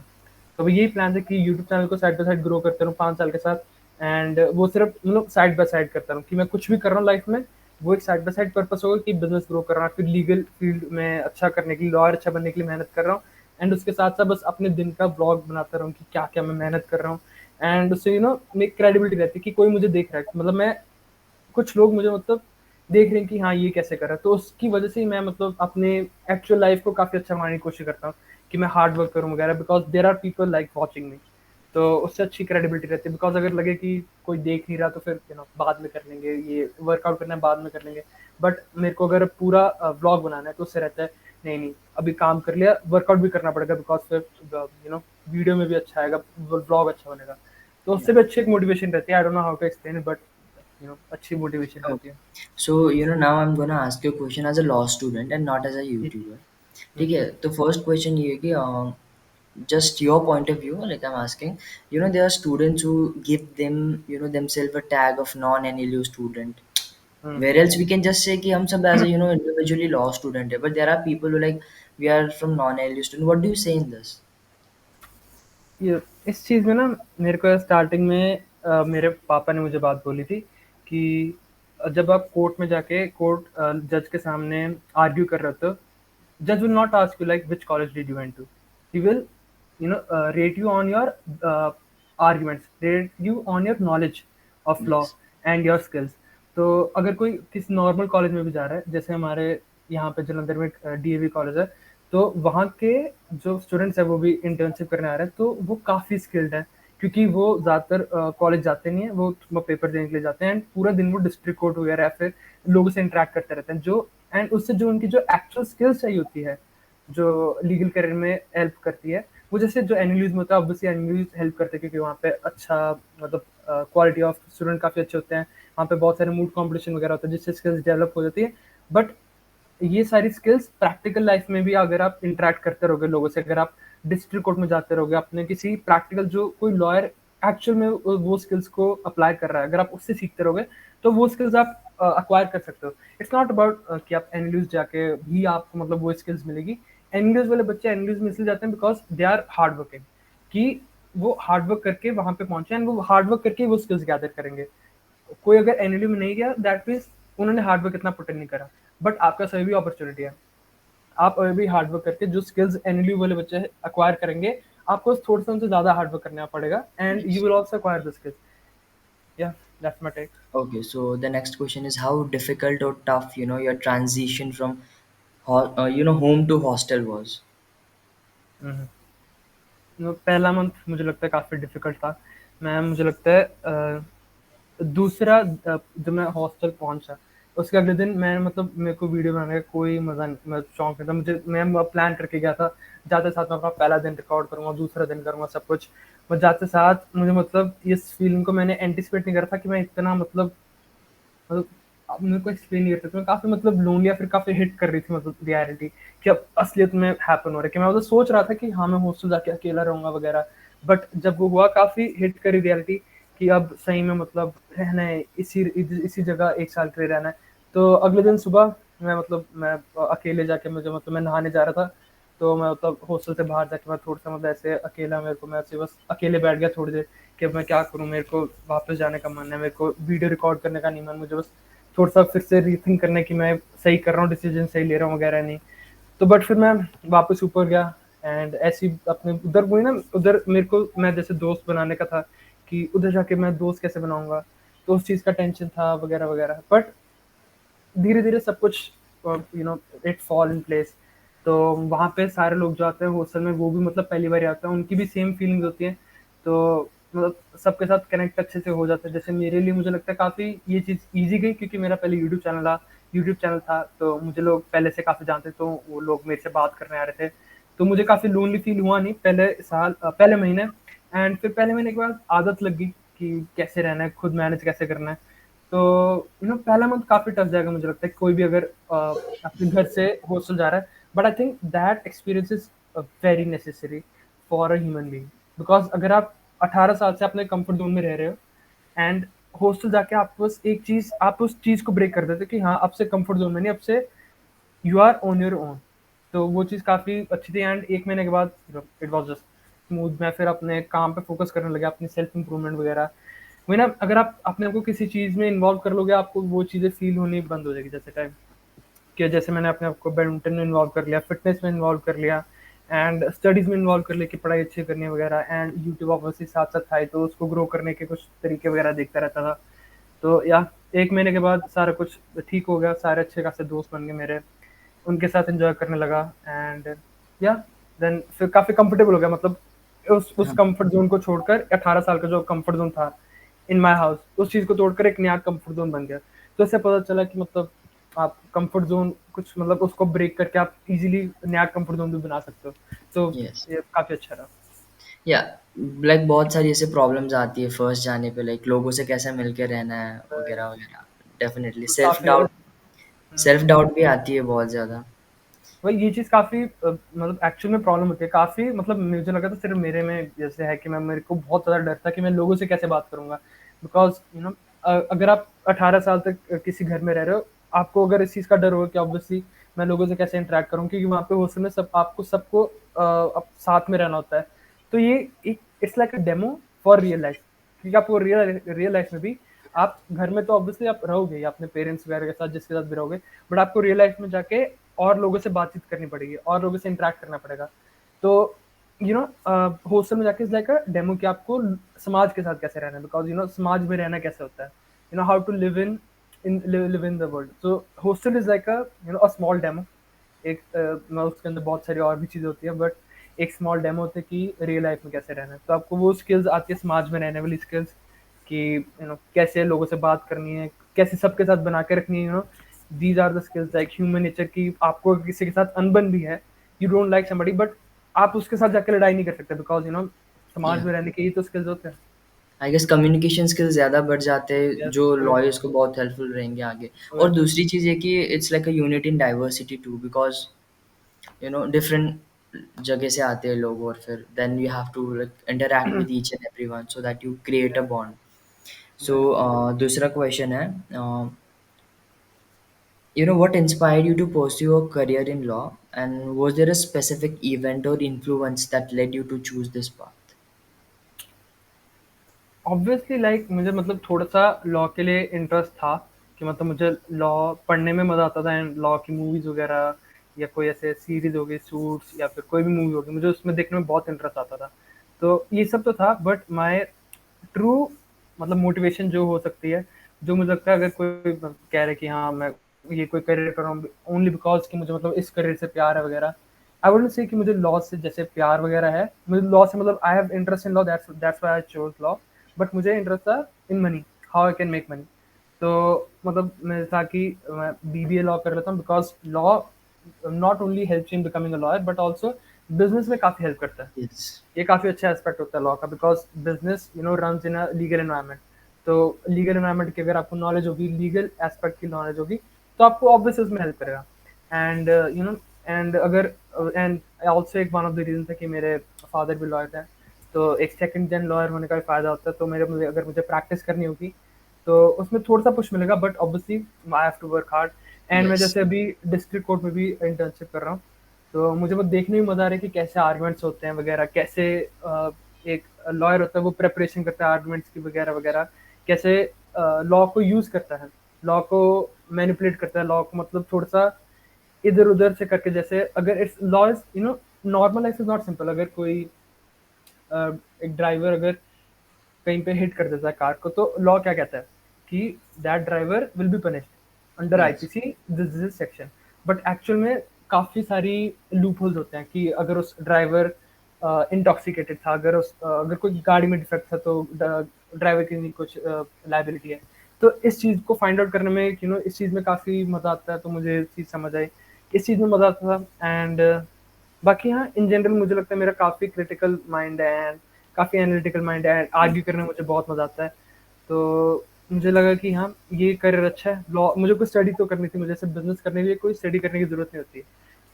तो यही प्लान है कि यूट्यूब चैनल को साइड बाय साइड ग्रो करते रहूँ 5 साल के साथ, एंड वो सिर्फ साइड बाय साइड करता रहूँ कि मैं कुछ भी कर रहा हूँ लाइफ में, वो एक साइड बाय साइड पर्पस होगा कि बिजनेस ग्रो कर रहा हूँ, फिर लीगल फील्ड में अच्छा करने के लिए, लॉयर अच्छा बनने के लिए मेहनत कर रहा हूँ, एंड उसके साथ साथ बस अपने दिन का ब्लॉग बनाता रहूँ कि क्या क्या मैं मेहनत कर रहा हूँ। एंड उससे मेरी क्रेडिबिलिटी रहती है कि कोई मुझे देख रहा है, मतलब मैं, कुछ लोग मुझे मतलब देख रहे हैं कि हाँ ये कैसे कर रहा है, तो उसकी वजह से ही मैं मतलब अपने एक्चुअल लाइफ को काफ़ी अच्छा बनाने की कोशिश करता हूँ कि मैं हार्ड वर्क करूँ वगैरह, because there are people like watching me. तो उससे अच्छी क्रेडिबिलिटी रहती है, बिकॉज अगर लगे कि कोई देख नहीं रहा तो फिर बाद में कर लेंगे, ये वर्कआउट करना है बाद में कर लेंगे। बट मेरे को अगर पूरा व्लॉग बनाना है तो उससे रहता है नहीं नहीं, अभी काम कर लिया, वर्कआउट भी करना पड़ेगा, बिकॉज फिर वीडियो में भी अच्छा आएगा, व्लॉग अच्छा बनेगा। तो उससे Yeah. भी अच्छी एक मोटिवेशन रहती है, I don't know how to explain, but अच्छी मोटिवेशन रहती Okay. है। So, now I'm gonna ask you a question as a law student and not as a जी, YouTuber. ठीक है, जी, तो फर्स्ट क्वेश्चन ये है कि just your point of view, like I'm asking, there are students who give themselves a tag of non-NLU student, hmm, where else we can just say कि हम सब as a individually law student है, but there are people who like we are from non-LU student. What do you say in this? ये इस चीज़ में ना मेरे को स्टार्टिंग में मेरे पापा ने मुझे बात बोली थी कि जब आप कोर्ट में जाके कोर्ट जज के सामने आर्ग्यू कर रहे हो तो judge will not ask you like which college did you went to. He will, rate you on your arguments, rate you on your knowledge of law Yes. and your skills. तो अगर कोई किसी नॉर्मल कॉलेज में भी जा रहा है, जैसे हमारे यहाँ पे जलंधर में डीएवी कॉलेज है, तो वहाँ के जो स्टूडेंट्स है वो भी इंटर्नशिप करने आ रहे हैं, तो वो काफ़ी स्किल्ड है क्योंकि वो ज़्यादातर कॉलेज जाते नहीं है, वो पेपर देने के लिए जाते हैं एंड पूरा दिन वो डिस्ट्रिक्ट कोर्ट वगैरह या फिर लोगों से इंटरेक्ट करते रहते हैं, जो एंड उससे जो उनकी जो एक्चुअल स्किल्स चाहिए होती है जो लीगल करियर में हेल्प करती है, वो जैसे जो एनएलयूज में होता है ऑब्वियसली एनएलयूज हेल्प करते हैं क्योंकि वहाँ पे अच्छा मतलब क्वालिटी ऑफ स्टूडेंट काफ़ी अच्छे होते हैं, वहाँ पे बहुत सारे मूड कॉम्पिटिशन वगैरह होता है जिससे स्किल्स डेवलप हो जाती है। बट ये सारी स्किल्स प्रैक्टिकल लाइफ में भी अगर आप इंटरेक्ट करते रहोगे लोगों से, अगर आप डिस्ट्रिक्ट कोर्ट में जाते रहोगे, अपने किसी प्रैक्टिकल जो कोई लॉयर एक्चुअल में वो स्किल्स को अप्लाई कर रहा है, अगर आप उससे सीखते रहोगे तो वो स्किल्स आप अक्वायर कर सकते हो। इट्स नॉट अबाउट कि आप एनएलयूज जाके भी आपको मतलब वो स्किल्स मिलेगी। एनएलयूज वाले बच्चे एनएलयूज में इसलिए जाते हैं because they are hard working, कि वो हार्ड वर्क करके वहां पे पहुंचे एंड वो हार्ड वर्क करके वो स्किल्स गैदर करेंगे। कोई अगर एनएलयू में नहीं गया दैट मीन्स उन्होंने हार्ड वर्क इतना पुट इन नहीं करा। बट आपका सभी भी अपॉर्चुनिटी है, आप अभी भी हार्ड वर्क करके जो स्किल्स एनएलयू वाले बच्चे अक्वायर करेंगे, आपको थोड़ा सा उनसे ज्यादा हार्ड वर्क करना पड़ेगा and you Yes. Will also acquire the skills. या that's my take. Okay, so the next question is how difficult or tough, your transition from home to hostel was. पहला मंथ मुझे लगता है काफी डिफिकल्ट था। मैं मुझे लगता है दूसरा जब मैं हॉस्टल पहुंचा उसके अगले दिन मैं मतलब मेरे को वीडियो बनाने का कोई मजा नहीं, मैं शौक नहीं था मुझे। मैं प्लान करके गया था जाते साथ मैं अपना पहला दिन रिकॉर्ड करूंगा, दूसरा दिन करूंगा सब कुछ। मैं जाते साथ मुझे मतलब इस फीलिंग को मैंने एंटिसिपेट नहीं करा था कि मैं इतना मतलब अब मेरे को एक्सप्लेन नहीं कर सकता। मैं काफी मतलब लोनली या फिर काफी हिट कर रही थी मतलब रियलिटी कि अब असलियत में हैपन हो रहा है, कि मैं मतलब सोच रहा था कि हाँ मैं हॉस्टल जाके अकेला रहूंगा वगैरह। बट जब वो हुआ काफी हिट करी रियलिटी कि अब सही में मतलब रहना है इसी जगह एक साल के लिए रहना है। तो अगले दिन सुबह मैं अकेले जाके मुझे मतलब मैं नहाने जा रहा था, तो मैं मतलब हॉस्टल से बाहर जाके मैं थोड़ा सा मतलब ऐसे अकेला मेरे को मैं ऐसे बस अकेले बैठ गया थोड़ी देर कि अब मैं क्या करूँ, मेरे को वापस जाने का मन है, मेरे को वीडियो रिकॉर्ड करने का नहीं मन, मुझे बस थोड़ा सा फिर से रीथिंक करने की मैं सही कर रहा हूँ डिसीजन सही ले रहा हूँ वगैरह नहीं। तो बट फिर मैं वापस ऊपर गया एंड ऐसी अपने उधर वही ना उधर मेरे को मैं जैसे दोस्त बनाने का था कि उधर जाके मैं दोस्त कैसे बनाऊंगा, तो उस चीज़ का टेंशन था वगैरह वगैरह। बट धीरे धीरे सब कुछ इट फॉल इन प्लेस। तो वहाँ पे सारे लोग जो आते हैं हॉस्टल में वो भी मतलब पहली बार आते हैं, उनकी भी सेम फीलिंग्स होती हैं। तो मतलब सबके साथ कनेक्ट अच्छे से हो जाता है। जैसे मेरे लिए मुझे लगता है काफ़ी ये चीज़ ईजी गई क्योंकि मेरा पहले यूट्यूब चैनल था तो मुझे लोग पहले से काफ़ी जानते, तो वो लोग मेरे से बात करने आ रहे थे। तो मुझे काफ़ी लोनली फील हुआ नहीं पहले महीने। एंड फिर पहले महीने के बाद आदत लग गई कि कैसे रहना है, खुद मैनेज कैसे करना है। तो पहला मंथ काफ़ी टफ जाएगा मुझे लगता है कोई भी अगर अपने घर से हॉस्टल जा रहा है। But I think that experience is very necessary for a human being, because अगर आप 18 साल से अपने कंफर्ट जोन में रह रहे हो एंड हॉस्टल जाके आप उस चीज़ को ब्रेक कर देते हो कि हाँ अब से कंफर्ट जोन में नहीं, अब से you are on your own. तो वो चीज़ काफ़ी अच्छी थी एंड एक महीने के बाद इट वॉज जस्ट स्मूथ। मैं फिर अपने काम पे फोकस करने लगा, अपनी सेल्फ इंप्रूवमेंट वगैरह। वही ना अगर आप अपने आप को किसी चीज़ में इन्वॉल्व कर लोगे आपको वो चीज़ें फील होनी बंद हो जाएगी। जैसे टाइम कि जैसे मैंने अपने आप को बैडमिंटन में इन्वॉल्व कर लिया, फिटनेस में इन्वॉल्व कर लिया एंड स्टडीज़ में इन्वॉल्व कर लिया कि पढ़ाई अच्छी करनी है वगैरह। एंड यूट्यूब ऑब्वियसली साथ साथ था ही, तो उसको ग्रो करने के कुछ तरीके वगैरह देखता रहता था। तो या एक महीने के बाद सारा कुछ ठीक हो गया, सारे अच्छे खासे दोस्त बन गए मेरे, उनके साथ एंजॉय करने लगा एंड या देन फिर काफ़ी कंफर्टेबल हो गया। मतलब उस हाँ. कंफर्ट जोन को छोड़कर 18 साल का जो कंफर्ट जोन था इन माय हाउस, उस चीज़ को तोड़कर एक नया कंफर्ट जोन बन गया। तो इससे पता चला कि मतलब आप कंफर्ट जोन कुछ मतलब उसको ब्रेक करके आप इजीली नया कंफर्ट जोन भी बना सकते हो। तो Yes. ये काफ़ी अच्छा रहा। या लाइक बहुत सारी ऐसे प्रॉब्लम्स आती है फर्स्ट जाने पे, लाइक लोगों से कैसे मिलके रहना है वगैरह वगैरह। डेफिनेटली काफ़ी सेल्फ डाउट भी आती है बहुत ज़्यादा. वही ये चीज़ काफ़ी मतलब एक्चुअल में प्रॉब्लम होती है काफ़ी। मतलब मुझे लगा था सिर्फ मेरे में जैसे है कि मैं मेरे को बहुत ज़्यादा डर था कि मैं लोगों से कैसे बात करूँगा। बिकॉज अगर आप 18 साल तक किसी घर में रह रहे हो, आपको अगर इस चीज़ का डर हो कि ऑब्वियसली मैं लोगों से कैसे इंटरेक्ट करूँ, क्योंकि वहाँ पे हॉस्टल में सबको अब साथ में रहना होता है। तो ये एक it's like a demo for real life, क्योंकि आपको रियल रियल लाइफ में भी आप घर में तो ऑब्वियसली आप रहोगे या अपने पेरेंट्स वगैरह के साथ जिसके साथ भी रहोगे, बट आपको रियल लाइफ में जाके और लोगों से बातचीत करनी पड़ेगी और लोगों से इंटरेक्ट करना पड़ेगा। तो हॉस्टल में जाके इज लाइक अ डेमो कि आपको समाज के साथ कैसे रहना है, बिकॉज समाज में रहना कैसे होता है, how to live live in the world. So hostel is like a small demo. एक उसके अंदर बहुत सारी और भी चीजें होती है, बट एक स्मॉल डेमो होता है कि रियल लाइफ में कैसे रहना है। तो आपको वो स्किल्स आती है, समाज में रहने वाली स्किल्स, कि कैसे लोगों से बात करनी है, कैसे सबके साथ बना के रखनी है। These are the skills like human nature की। आपको किसी के साथ अनबन भी है, you don't like somebody, but आप उसके साथ जाकर लड़ाई नहीं कर सकते, बिकॉज समाज या में रहने के ये तो स्किल्स होते हैं। आई गेस कम्युनिकेशन स्किल्स ज़्यादा बढ़ जाते हैं यस, जो वही लॉयर्स को बहुत हेल्पफुल रहेंगे आगे। और वही दूसरी चीज़ ये कि it's like a unit in diversity too, because different जगह से आते हैं लोग, और फिर then you have to like interact with each and everyone so that you create a bond. So वही। दूसरा क्वेश्चन है, what inspired you to pursue a career in law, and was there a specific event or influence that led you to choose this path? Obviously like मुझे मतलब थोड़ा सा लॉ के लिए इंटरेस्ट था, कि मतलब मुझे लॉ पढ़ने में मजा आता था, एंड लॉ की मूवीज वगैरह या कोई ऐसे सीरीज हो गई सूट्स या फिर कोई भी मूवी होगी, मुझे उसमें देखने में बहुत इंटरेस्ट आता था। तो ये सब तो था, बट माय ट्रू मतलब मोटिवेशन जो हो सकती है, जो मुझे लगता है अगर कोई कह रहे कि हाँ मैं ये कोई करियर कर रहा हूँ ओनली बिकॉज कि मुझे मतलब इस करियर से प्यार है वगैरह, आई वुडंट से कि मुझे लॉ से जैसे प्यार वगैरह है। मुझे लॉ से मतलब I have interest in law, that's why I chose law. But मुझे इंटरेस्ट था in money, how I can make money. तो मतलब मैं था कि मैं बीबीए लॉ कर लेता हूँ, because law not only help in becoming a lawyer, but also business में काफी हेल्प करता है। Yes. ये काफी अच्छा एस्पेक्ट होता है लॉ का, because business run in a legal environment. तो लीगल एनवायरनमेंट की अगर आपको नॉलेज होगी, लीगल एस्पेक्ट की नॉलेज होगी, तो आपको ऑब्वियसली उसमें हेल्प करेगा। एंड एंड अगर एंड ऑल्सो एक वन ऑफ द रीजन था कि मेरे फादर भी लॉयर थे, तो एक सेकंड जेन लॉयर होने का भी फायदा होता है। तो मुझे अगर मुझे प्रैक्टिस करनी होगी तो उसमें थोड़ा सा पुश मिलेगा, but obviously I have to work hard. And मैं Yes. जैसे अभी डिस्ट्रिक्ट कोर्ट में भी इंटर्नशिप कर रहा हूँ, तो मुझे वो देखने में मजा आ रहा है कि कैसे आर्गुमेंट्स होते हैं वगैरह, कैसे एक लॉयर होता है वो प्रेपरेशन करता है आर्गुमेंट्स की वगैरह वगैरह, कैसे लॉ को यूज करता है, लॉ को मैनिपुलेट करता है, लॉ को मतलब थोड़ा सा इधर उधर से करके। जैसे अगर it's law is normal life is not simple. अगर कोई एक ड्राइवर अगर कहीं पे हिट कर देता है कार को, तो लॉ क्या कहता है कि that driver will be punished under Yes. IPC this section. But actual में काफी सारी लूप होल्स होते हैं कि अगर उस ड्राइवर इंटॉक्सिकेटेड था, अगर कोई गाड़ी में डिफेक्ट था, तो ड्राइवर की नहीं कुछ लाइबिलिटी है। तो इस चीज को फाइंड आउट करने में इस चीज में काफी मजा आता है। तो मुझे चीज समझ आई, इस चीज में मजा आता था। एंड बाकी हाँ, इन जनरल मुझे लगता है मेरा काफी क्रिटिकल माइंड है एंड काफी एनालिटिकल माइंड है, आर्ग्यू करने में मुझे बहुत मजा आता है। तो मुझे लगा कि हाँ ये करियर अच्छा है। लॉ मुझे कोई स्टडी तो करनी थी, मुझे सिर्फ बिजनेस करने के लिए कोई स्टडी करने की जरूरत नहीं होती।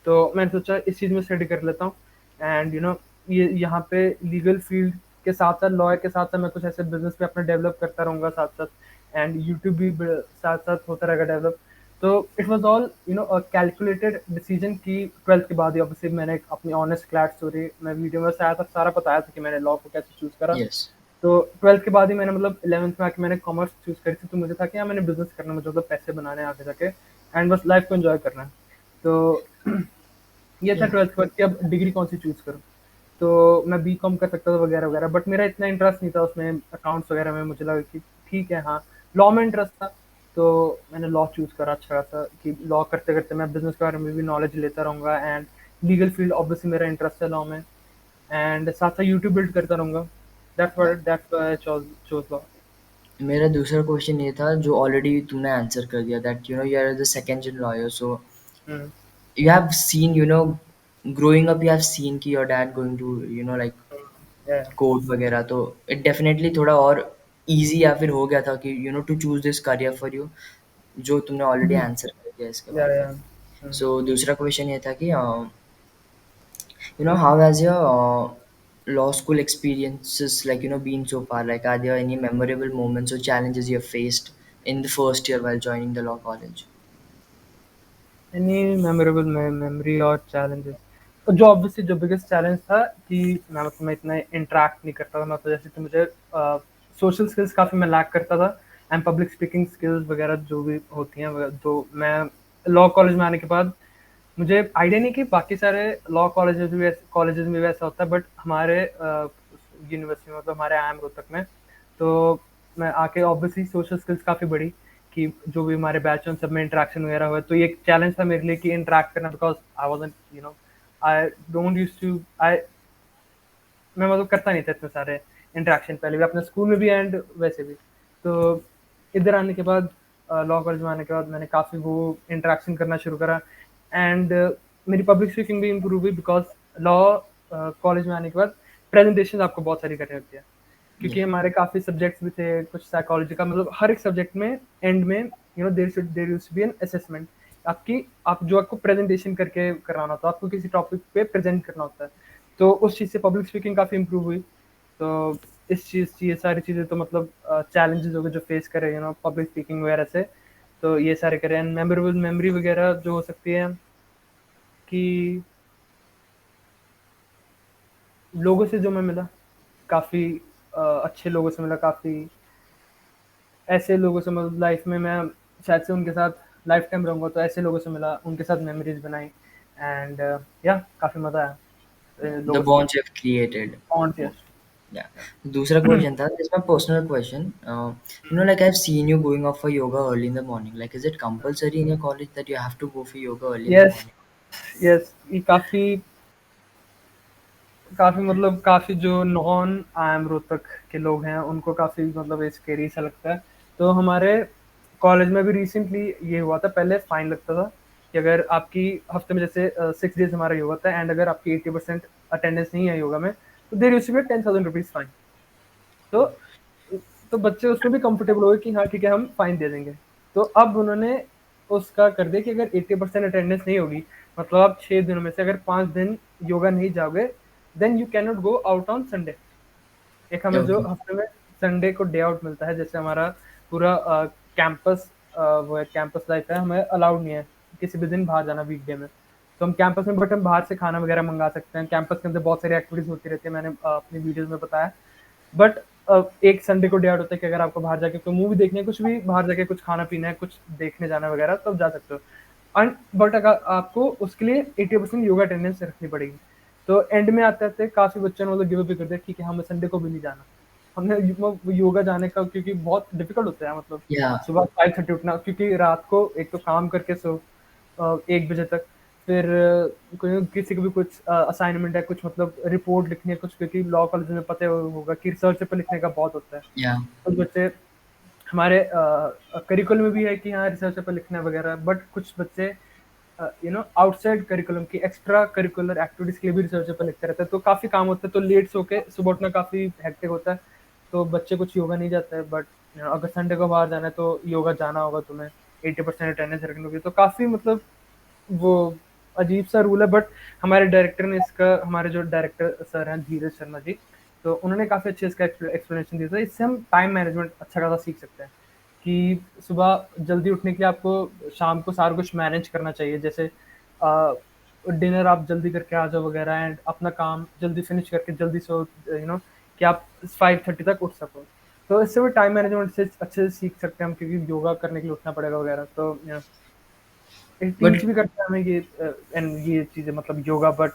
तो मैंने सोचा इस चीज में स्टडी कर लेता हूँ। एंड ये यहाँ पे लीगल फील्ड के साथ साथ, लॉयर के साथ साथ, मैं कुछ ऐसे बिजनेस पे अपना डेवलप करता रहूंगा साथ साथ, एंड यूट्यूब भी साथ साथ होता रहेगा डेवलप। तो it was all a calculated decision कि 12th के बाद ही ऑब्वियसली मैंने एक अपनी ऑनेस्ट क्लैट स्टोरी मैं वीडियो में सारा बताया था कि मैंने लॉ को कैसे चूज करा। Yes. तो 12th के बाद ही मैंने मतलब 11th में आके मैंने कॉमर्स चूज करी थी। तो मुझे था कि हाँ मैंने बिजनेस करना है, मुझे मतलब पैसे बनाने हैं आगे जाके, एंड बस लाइफ को एंजॉय करना है। तो ये था Yeah. 12th के बाद कि अब डिग्री कौन सी चूज करूँ। तो मैं बीकॉम कर सकता था वगैरह वगैरह, बट मेरा इतना इंटरेस्ट नहीं था उसमें अकाउंट्स वगैरह में। मुझे लगा कि ठीक है, हाँ लॉ में इंटरेस्ट था, तो मैंने लॉ चूज करा अच्छा खासा कि लॉ करते करते मैं बिजनेस के बारे में भी नॉलेज लेता रहूंगा, एंड लीगल फील्ड ऑब्वियसली मेरा इंटरेस्ट है लॉ में, एंड साथ साथ यूट्यूब बिल्ड करता रहूंगा। Yeah. That's why I chose law. मेरा दूसरा क्वेश्चन ये था जो ऑलरेडी तुमने आंसर कर दिया, that you are the second gen lawyer, so hmm, you have seen, growing up you have seen कि your dad going to like yeah, court वगैरह, तो इट डेफिनेटली थोड़ा और इजी या फिर हो गया था कि to choose this career for you, जो तुमने ऑलरेडी आंसर कर दिया इसके yeah, बारे में। yeah. हम्म। सो दूसरा क्वेश्चन ये था कि how has your law school experiences like been so far, like are there any memorable moments or challenges you have faced in the first year while joining the law college? Any memorable memory और चैलेंजेस, तो जो ऑब्वियसली जो बिगेस्ट चैलेंज था कि मैं इतना इंटरेक्ट नहीं करता था, मैं तो जैसे, तो मुझे सोशल स्किल्स काफ़ी मैं लैक करता था, एंड पब्लिक स्पीकिंग स्किल्स वगैरह जो भी होती हैं, तो मैं लॉ कॉलेज में आने के बाद मुझे आइडिया नहीं कि बाकी सारे लॉ कॉलेजेस में भी ऐसा होता है, बट हमारे यूनिवर्सिटी में, मतलब हमारे आईएम रोहतक में, तो मैं आके ऑब्वियसली सोशल स्किल्स काफ़ी बढ़ी, कि जो भी हमारे बैच में सब में इंटरेक्शन वगैरह हुआ, तो ये एक चैलेंज था मेरे लिए कि इंटरेक्ट करना, because I wasn't I don't use to I मैं मतलब करता नहीं था इतने सारे इंटरेक्शन, पहले भी अपने स्कूल में भी एंड वैसे भी। तो इधर आने के बाद, लॉ कॉलेज में आने के बाद, मैंने काफ़ी वो इंटरेक्शन करना शुरू करा, एंड मेरी पब्लिक स्पीकिंग भी इम्प्रूव हुई, बिकॉज लॉ कॉलेज में आने के बाद प्रेजेंटेशन आपको बहुत सारी करनी होती है, क्योंकि Yeah. हमारे काफ़ी सब्जेक्ट्स भी थे, कुछ साइकोलॉजी का, मतलब हर एक सब्जेक्ट में एंड में there used to be an assessment, आप जो आपको प्रेजेंटेशन करके कराना होता है, आपको किसी टॉपिक पे प्रेजेंट करना होता है, तो उस चीज़ से पब्लिक स्पीकिंग काफ़ी इम्प्रूव हुई। तो इस चीज़ ये सारी चीज़ें तो मतलब चैलेंजेस हो गए जो फेस करे पब्लिक स्पीकिंग वगैरह से, तो ये सारे करे, एंड मेमोरेबल मेमोरी वगैरह जो हो सकती है कि लोगों से जो मैं मिला, काफ़ी अच्छे लोगों से मिला, काफ़ी ऐसे लोगों से, मतलब लाइफ में मैं शायद से उनके साथ लाइफ टाइम रहूँगा, तो ऐसे लोगों से मिला, उनके साथ मेमोरीज बनाई, एंड या काफ़ी मज़ा आया The लोगों से bonds मिलकर, you have created. Bonds, yes. Yeah. दूसरा क्वेश्चन था, this is my personal question. Like I've seen you going off for yoga early in the morning. Like, is it compulsory in your college that you have to go for yoga early in the yes, morning? Yes, ये काफ़ी काफ़ी मतलब काफ़ी जो नॉन आई एम रोहतक के लोग हैं, उनको काफ़ी मतलब ये स्केरी सा लगता है। तो हमारे कॉलेज में भी रिसेंटली ये हुआ था, पहले फाइन लगता था कि अगर आपकी हफ्ते में जैसे 6 डेज हमारा योगा था, एंड अगर आपकी 80% अटेंडेंस नहीं है योगा में, तो there used to be 10,000 rupees fine. तो तो बच्चे उसमें भी कंफर्टेबल हो गए कि हाँ ठीक है, हम फाइन दे देंगे। तो अब उन्होंने उसका कर दिया कि अगर 80% अटेंडेंस नहीं होगी, मतलब आप 6 दिनों में से अगर 5 दिन योगा नहीं जाओगे, then you can not go out on Sunday. एक हमें जो Okay. हफ्ते में संडे को डे आउट मिलता है, जैसे हमारा पूरा कैंपस वो है, कैंपस लाइफ है, हमें अलाउड नहीं है किसी भी दिन बाहर जाना वीकडे में। तो हम कैंपस में, बट हम बाहर से खाना वगैरह मंगा सकते हैं, कैंपस के अंदर बहुत सारी एक्टिविटीज होती रहती है, मैंने अपनी वीडियोज में बताया। बट एक संडे को डे आउट होता है कि अगर आपको बाहर जाके कोई मूवी देखनी है, कुछ भी बाहर जाके कुछ खाना पीना है, कुछ देखने जाना वगैरह, तो आप जा सकते हो। एंड बट अगर आपको उसके लिए 80% योगा अटेंडेंस रखनी पड़ेगी। तो एंड में आते आते काफी बच्चों ने मतलब गिव अप भी कर दिया, ठीक है हमें संडे को भी नहीं जाना। हमने योगा जाने का, क्योंकि बहुत डिफिकल्ट होता है, मतलब Yeah. सुबह 5:30 उठना, क्योंकि रात को एक तो काम करके सो 1 बजे तक, फिर कोई किसी को भी कुछ असाइनमेंट है, कुछ मतलब रिपोर्ट लिखनी है कुछ, क्योंकि लॉ कॉलेज में पता होगा कि रिसर्च पेपर लिखने का बहुत होता है। Yeah. कुछ बच्चे हमारे करिकुलम में भी है कि हाँ रिसर्च पेपर लिखना है वगैरह, बट कुछ बच्चे आउटसाइड करिकुलम की एक्स्ट्रा करिकुलर एक्टिविटीज के लिए भी रिसर्च पेपर लिखते रहते हैं, तो काफी काम होता है, तो लेट सो के सुबह उठना काफी हेक्टिक होता है। तो बच्चे कुछ योगा नहीं जाते हैं, बट अगर संडे को बाहर जाना है तो योगा जाना होगा तुम्हें, 80% अटेंडेंस रखनी होगी, तो काफी मतलब वो अजीब सा रूल है। बट हमारे डायरेक्टर ने इसका, हमारे जो डायरेक्टर सर हैं धीरज शर्मा जी, तो उन्होंने काफ़ी अच्छे इसका एक्सप्लेनेशन दिया था। इससे हम टाइम मैनेजमेंट अच्छा खासा सीख सकते हैं, कि सुबह जल्दी उठने के लिए आपको शाम को सारा कुछ मैनेज करना चाहिए, जैसे डिनर आप जल्दी करके आ जाओ वगैरह, एंड अपना काम जल्दी फिनिश करके जल्दी सो, कि आप 5:30 तक उठ सको। तो इससे भी टाइम मैनेजमेंट से अच्छे से सीख सकते हैं हम, क्योंकि योगा करने के लिए उठना पड़ेगा वगैरह, तो But टीच भी करते हैं हमें ये एंड ये चीजें, मतलब yoga. But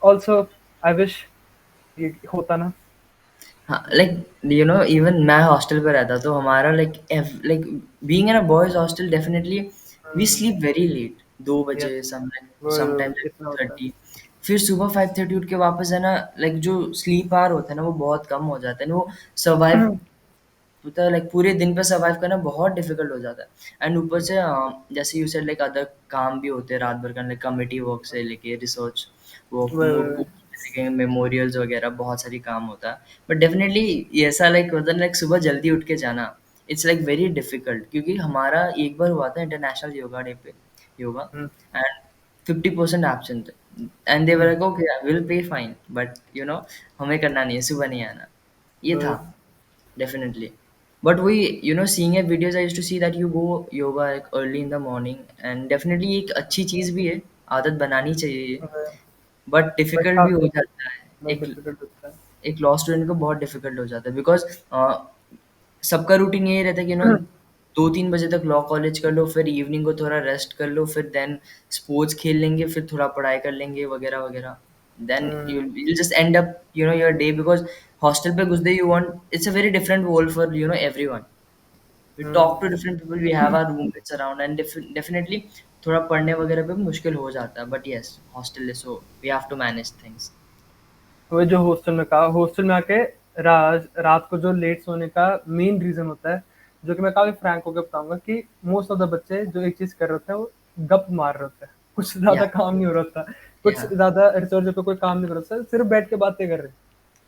also I wish ये होता ना। हाँ, even मैं हॉस्टल पे रहता, तो हमारा like being in a boys hostel, definitely we sleep very late, 2 बजे, यस, sometimes इतना होता है। 30। फिर सुबह 5:30 उठ के वापस है ना, जो स्लीप आवर होता है ना, वो बहुत कम हो जाता है ना, वो सर्वाइव पता है, पूरे दिन पे सर्वाइव करना बहुत डिफिकल्ट हो जाता है। एंड ऊपर से जैसे यू सेड, अदर काम भी होते हैं रात भर का, कमिटी वर्क से लेके रिसर्च वर्क, मेमोरियल्स वगैरह, बहुत सारी काम होता है। बट डेफिनेटली ऐसा मतलब सुबह जल्दी उठ के जाना, इट्स वेरी डिफिकल्ट, क्योंकि हमारा एक बार हुआ था इंटरनेशनल योगा डे पे, yoga, and 50% absent, and they were like okay will pay fine, but हमें करना नहीं है, सुबह नहीं आना। ये था definitely. But we, seeing a videos, I used to see that you go yoga like early in the morning, and definitely एक अच्छी चीज भी है, आदत बनानी चाहिए, बट बट डिफिकल्ट भी हो काफ़ी जाता है। बहुत एक डिफिकल्ट होता है। एक लॉ स्टूडेंट को बहुत डिफिकल्ट हो जाता है, बिकॉज सबका रूटीन यही रहता है कि 2-3 बजे तक लॉ कॉलेज कर लो, फिर इवनिंग को थोड़ा रेस्ट कर लो, फिर देन स्पोर्ट्स खेल लेंगे, फिर थोड़ा पढ़ाई कर लेंगे वगैरह वगैरह। Then you just end up your day, because hostel पे घुसते you want, it's a very different world for everyone. We talk to different people, we have our roommates around, and definitely थोड़ा पढ़ने वगैरह पे मुश्किल हो जाता है, बट यस हॉस्टल है, so we have to manage things. वो जो हॉस्टल में कहा, हॉस्टल में आके रात को जो लेट सोने का मेन रीजन होता है, जो कि मैं काफी फ्रैंक होकर बताऊंगा कि मोस्ट ऑफ द बच्चे जो एक चीज कर रहे होते हैं वो गप मार रहे होते हैं, कुछ ज्यादा या काम नहीं हो रहा होता, कुछ या ज्यादा रिसर्च पे कोई काम नहीं कर रहा होता, सिर्फ बैठ के बातें कर रहे हैं,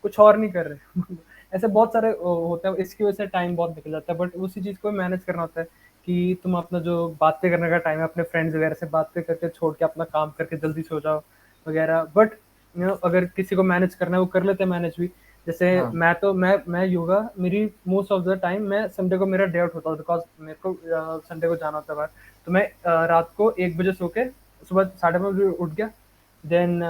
कुछ और नहीं कर रहे। ऐसे बहुत सारे होते हैं, इसकी वजह से टाइम बहुत निकल जाता है, बट उसी चीज को मैनेज करना होता है कि तुम अपना जो बातें करने का टाइम है अपने फ्रेंड्स वगैरह से बातें करके छोड़ के अपना काम करके जल्दी सो जाओ वगैरह। बट अगर किसी को मैनेज करना है वो कर लेते हैं मैनेज भी। जैसे हाँ मैं योगा, मेरी मोस्ट ऑफ द टाइम मैं संडे को मेरा डे आउट होता है, बिकॉज मेरे को संडे को जाना होता है बाहर। तो मैं रात को 1 बजे सो के सुबह 5:30 बजे उठ गया, देन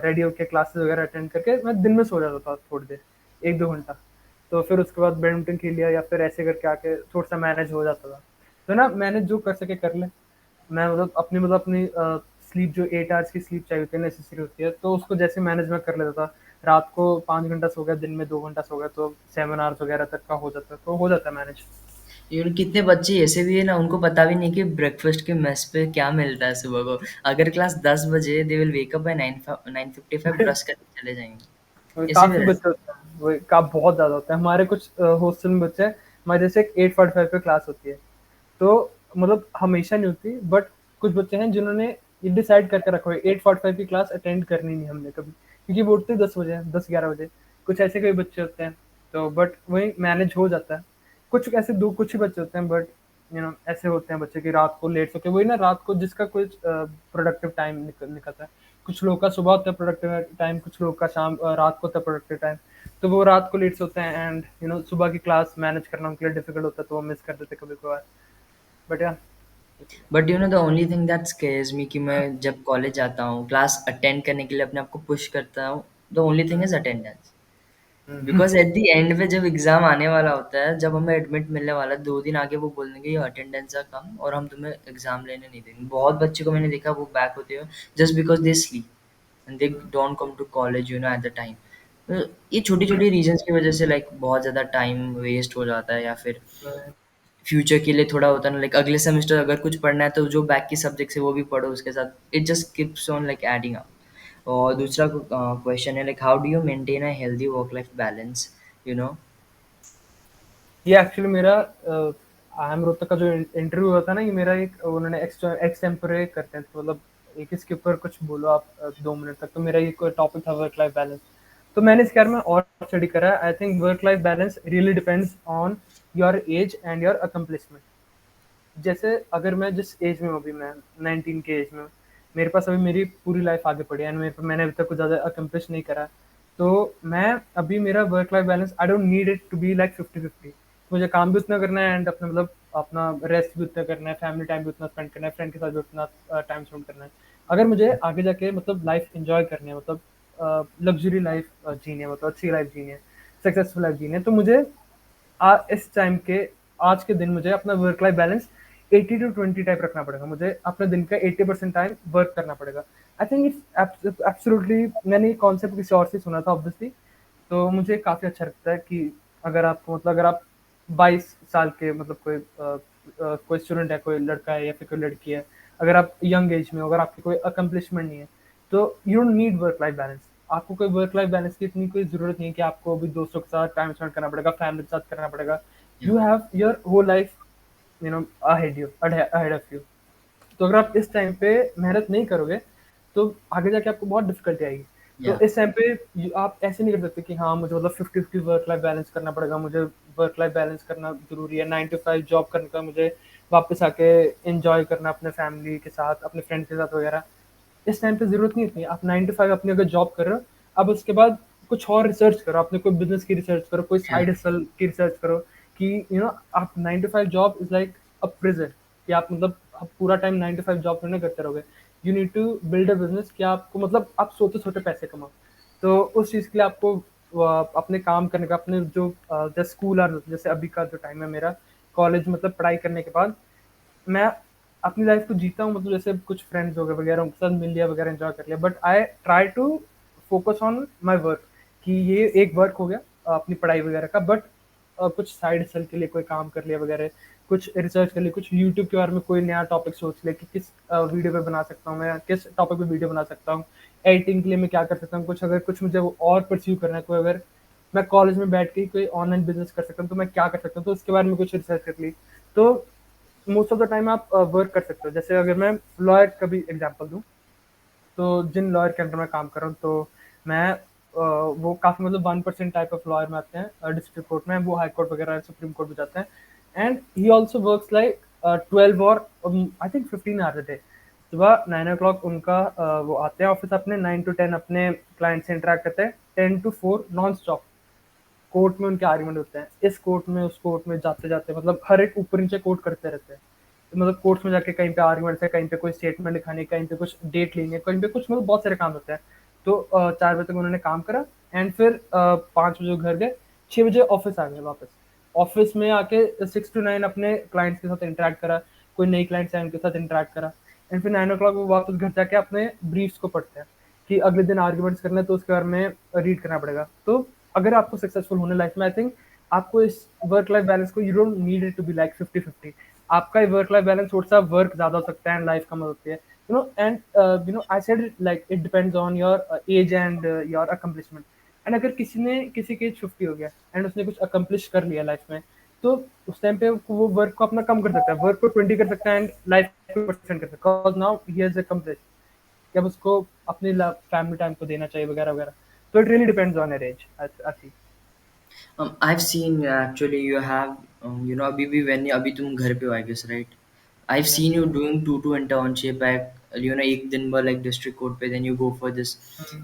रेडी होके क्लासेस वगैरह अटेंड करके मैं दिन में सो जाता था थोड़ी देर, 1-2 घंटा। तो फिर उसके बाद बैडमिंटन खेल लिया या फिर ऐसे करके आके थोड़ा सा मैनेज हो जाता था। तो ना मैनेज जो कर सके कर ले। मैं अपनी स्लीप जो 8 आवर्स की स्लीप चाहिए होती है, नेसेसरी होती है, तो उसको जैसे मैनेज मैं कर लेता था। रात को 5 घंटा सो गया, दिन में 2 घंटा सो गया, तो 7 आवर्स वगैरह तक का हो जाता है, तो हो जाता है मैनेज। कितने बच्चे ऐसे भी है ना, उनको पता भी नहीं कि ब्रेकफास्ट के मेस पे क्या मिलता है सुबह को। अगर क्लास 10 बजे, they will wake up by 9:55, brush करके चले जाएंगे, ऐसे भी काफी रहते बच्चे होते हैं, वो का बहुत ज्यादा होता है। हमारे कुछ हॉस्टल में बच्चे हैं, हमारे जैसे 8:45 पे क्लास होती है, तो मतलब हमेशा नहीं होती, बट कुछ बच्चे हैं जिन्होंने ये डिसाइड करके रखा है 8:45 की क्लास अटेंड करनी नहीं हमने कभी, क्योंकि वो उठते 10 बजे, 10-11 बजे। कुछ ऐसे कई बच्चे होते हैं, तो बट वही मैनेज हो जाता है। कुछ ऐसे दो कुछ ही बच्चे होते हैं, बट ऐसे होते हैं बच्चे कि रात को लेट सो के, वही ना, रात को जिसका कुछ प्रोडक्टिव टाइम निकलता है। कुछ लोगों का सुबह होता है प्रोडक्टिव टाइम, कुछ लोगों का रात को होता है प्रोडक्टिव टाइम। तो वो रात को लेट सोते हैं, एंड सुबह की क्लास मैनेज करना उनके लिए डिफिकल्ट होता है, तो वो मिस कर देते कभी कभार। बट या हैं। But the only thing that scares me, कि मैं जब कॉलेज जाता हूँ, क्लास अटेंड करने के लिए अपने आप को पुश करता हूँ, the only thing is attendance. Because at the end में जब एग्जाम आने वाला होता है, जब हमें एडमिट मिलने वाला है, 2 दिन आगे वो बोल देंगे ये अटेंडेंस का कम, और हम तुम्हें एग्जाम लेने नहीं देंगे। बहुत बच्चे को मैंने देखा वो बैक होते हुए, just because they sleep and they don't come to college at the time. ये छोटी छोटी रीजंस की वजह से लाइक बहुत ज़्यादा टाइम वेस्ट हो जाता है, या फिर फ्यूचर के लिए थोड़ा होता है ना, लाइक अगले सेमेस्टर अगर कुछ पढ़ना है तो जो बैक की सब्जेक्ट्स है वो भी पढ़ो उसके साथ, it just keeps on like adding up. और दूसरा क्वेश्चन है like how do you maintain a healthy work life balance, you know? ये एक्चुअली मेरा आई एम रोहतक का जो इंटरव्यू हुआ था ना, ये मेरा एक, उन्होंने एक्स टेम्परे करते हैं, तो मतलब एक इसके ऊपर कुछ बोलो आप 2 मिनट तक, तो मेरा ये कोई टॉपिक था वर्क लाइफ बैलेंस। तो मैंने इसके बारे में और स्टडी करा। I think work life balance really depends on your as and your accomplishment. जैसे अगर मैं जिस एज में हूँ, अभी मैं 19 के एज में हूँ, मेरे पास अभी मेरी पूरी लाइफ आगे पड़ी है, एंड मैंने अभी तक कुछ ज़्यादा अकम्प्लिश नहीं करा। तो मैं अभी मेरा work life balance, I don't need it to be like 50-50। मुझे काम भी उतना करना है, एंड अपना मतलब अपना रेस्ट भी उतना करना है, फैमिली टाइम भी उतना स्पेंड करना है, फ्रेंड के साथ भी उतना टाइम स्पेंड करना है। अगर मुझे आगे जाके मतलब लाइफ इंजॉय करनी है, मतलब लग्जरी लाइफ जीनी है, मतलब अच्छी लाइफ जीनी है, सक्सेसफुल लाइफ जीनी है, तो मुझे इस टाइम के, आज के दिन मुझे अपना वर्क लाइफ बैलेंस 80-20 टाइप रखना पड़ेगा। मुझे अपने दिन का 80% टाइम वर्क करना पड़ेगा। आई थिंक इट्स एब्सोल्युटली, मैंने ये कॉन्सेप्ट किसी और से सुना था ऑब्वियसली, तो मुझे काफ़ी अच्छा लगता है कि अगर आपको मतलब अगर आप 22 साल के मतलब कोई स्टूडेंट है, कोई लड़का है या फिर कोई लड़की है, अगर आप यंग एज में हो, अगर आपकी कोई अकम्पलिशमेंट नहीं है, तो you don't need work life balance. आपको कोई वर्क लाइफ बैलेंस की इतनी कोई ज़रूरत नहीं है कि आपको अभी दोस्तों के साथ टाइम स्पेंड करना पड़ेगा, फैमिली के साथ करना पड़ेगा। या you have your whole life ahead of you. तो अगर आप इस टाइम पे मेहनत नहीं करोगे, तो आगे जाके आपको बहुत डिफिकल्टी आएगी। तो या इस टाइम पे आप ऐसे नहीं कर सकते कि हाँ मुझे मतलब 50-50 वर्क लाइफ बैलेंस करना पड़ेगा, मुझे वर्क लाइफ बैलेंस करना जरूरी है, 9 to 5 जॉब करने का, मुझे वापस आके एंजॉय करना अपने फैमिली के साथ, अपने फ्रेंड्स के साथ वगैरह। इस टाइम पे जरूरत नहीं है। आप 9 to 5 अपनी अगर जॉब कर रहे हो, अब उसके बाद कुछ और रिसर्च करो, अपने कोई बिजनेस की रिसर्च करो, कोई या साइड हसल की रिसर्च करो, कि आप 9 to 5 job is like a prison, कि आप मतलब आप पूरा टाइम 9 to 5 जॉब करने करते रहोगे। You need to build a business कि आपको मतलब आप सोते सोते पैसे कमाओ। तो उस चीज़ के लिए आपको अपने काम करने का, अपने जो जैसे स्कूल और जैसे अभी का जो टाइम है मेरा, कॉलेज मतलब पढ़ाई करने के बाद मैं अपनी लाइफ को जीता हूँ, मतलब जैसे कुछ फ्रेंड्स हो गए वगैरह उनके साथ मिल लिया वगैरह, एंजॉय कर लिया, but I try to focus on my work, कि ये एक वर्क हो गया अपनी पढ़ाई वगैरह का, बट कुछ साइड हसल के लिए कोई काम कर लिया वगैरह, कुछ रिसर्च कर ली, कुछ यूट्यूब के बारे में कोई नया टॉपिक सोच लिया कि किस वीडियो पे बना सकता हूँ मैं, किस टॉपिक पे वीडियो बना सकता हूँ, एडिटिंग के लिए मैं क्या कर सकता हूँ, कुछ अगर कुछ मुझे और परस्यू करना है, कोई अगर मैं कॉलेज में बैठ के ही कोई ऑनलाइन बिजनेस कर सकता हूँ तो मैं क्या कर सकता हूँ, तो उसके बारे में कुछ रिसर्च कर ली। तो मोस्ट ऑफ द टाइम आप वर्क कर सकते हो। जैसे अगर मैं लॉयर का भी एग्जांपल दूं, तो जिन लॉयर के अंडर मैं काम कर रहा हूँ, तो मैं वो काफ़ी मतलब 1% टाइप ऑफ लॉयर में आते हैं डिस्ट्रिक्ट कोर्ट में, वो हाई कोर्ट वगैरह सुप्रीम कोर्ट में जाते हैं, and he also works like 12 और I think 15 hours a day. सुबह 9 o'clock उनका वो आते हैं ऑफिस, अपने 9 to 10 अपने क्लाइंट से इंटरेक्ट करते हैं, 10 to 4 नॉन स्टॉप कोर्ट में उनके आर्ग्यूमेंट होते हैं, इस कोर्ट में उस कोर्ट में जाते जाते मतलब हर एक ऊपर नीचे कोर्ट करते रहते हैं। तो मतलब कोर्ट्स में जाके कहीं पे आर्ग्यूमेंट्स है, कहीं पे कोई स्टेटमेंट लिखानी, कहीं पे कुछ डेट लेनी है, कहीं पे कुछ मतलब बहुत सारे काम होते हैं। तो 4 बजे तक उन्होंने काम करा, एंड फिर 5 बजे घर गए, 6 बजे ऑफिस आ गए वापस। ऑफिस में आके 6 to 9 अपने क्लाइंट्स के साथ इंटरेक्ट करा, कोई नई क्लाइंट्स है उनके साथ इंटरेक्ट करा, एंड फिर 9 o'clock वो वापस घर जाके अपने ब्रीफ्स को पढ़ते हैं कि अगले दिन आर्ग्यूमेंट्स करना है तो उसके बारे में रीड करना पड़ेगा। तो अगर आपको सक्सेसफुल होने लाइफ में, आई थिंक आपको इस वर्क लाइफ बैलेंस को, you don't need it to be like 50-50। आपका वर्क लाइफ बैलेंस थोड़ा सा वर्क ज्यादा हो सकता है एंड लाइफ कम हो सकती है, and I said like it depends on your as and your accomplishment. And अगर किसी की एज 50 हो गया एंड उसने कुछ अकम्पलिश कर लिया लाइफ में, तो उस टाइम पे वो वर्क को अपना कम कर सकता है, वर्क को 20 कर सकता है एंड लाइफ को % कर सकता है, because now he has accomplish कि अब उसको अपने फैमिली टाइम को देना चाहिए वगैरह वगैरह। तो it really depends on your age I think. I've seen actually you have अभी भी when अभी तुम घर पे हो I guess right. I've seen you doing two internship at एक दिन भर like district court पे, then you go for this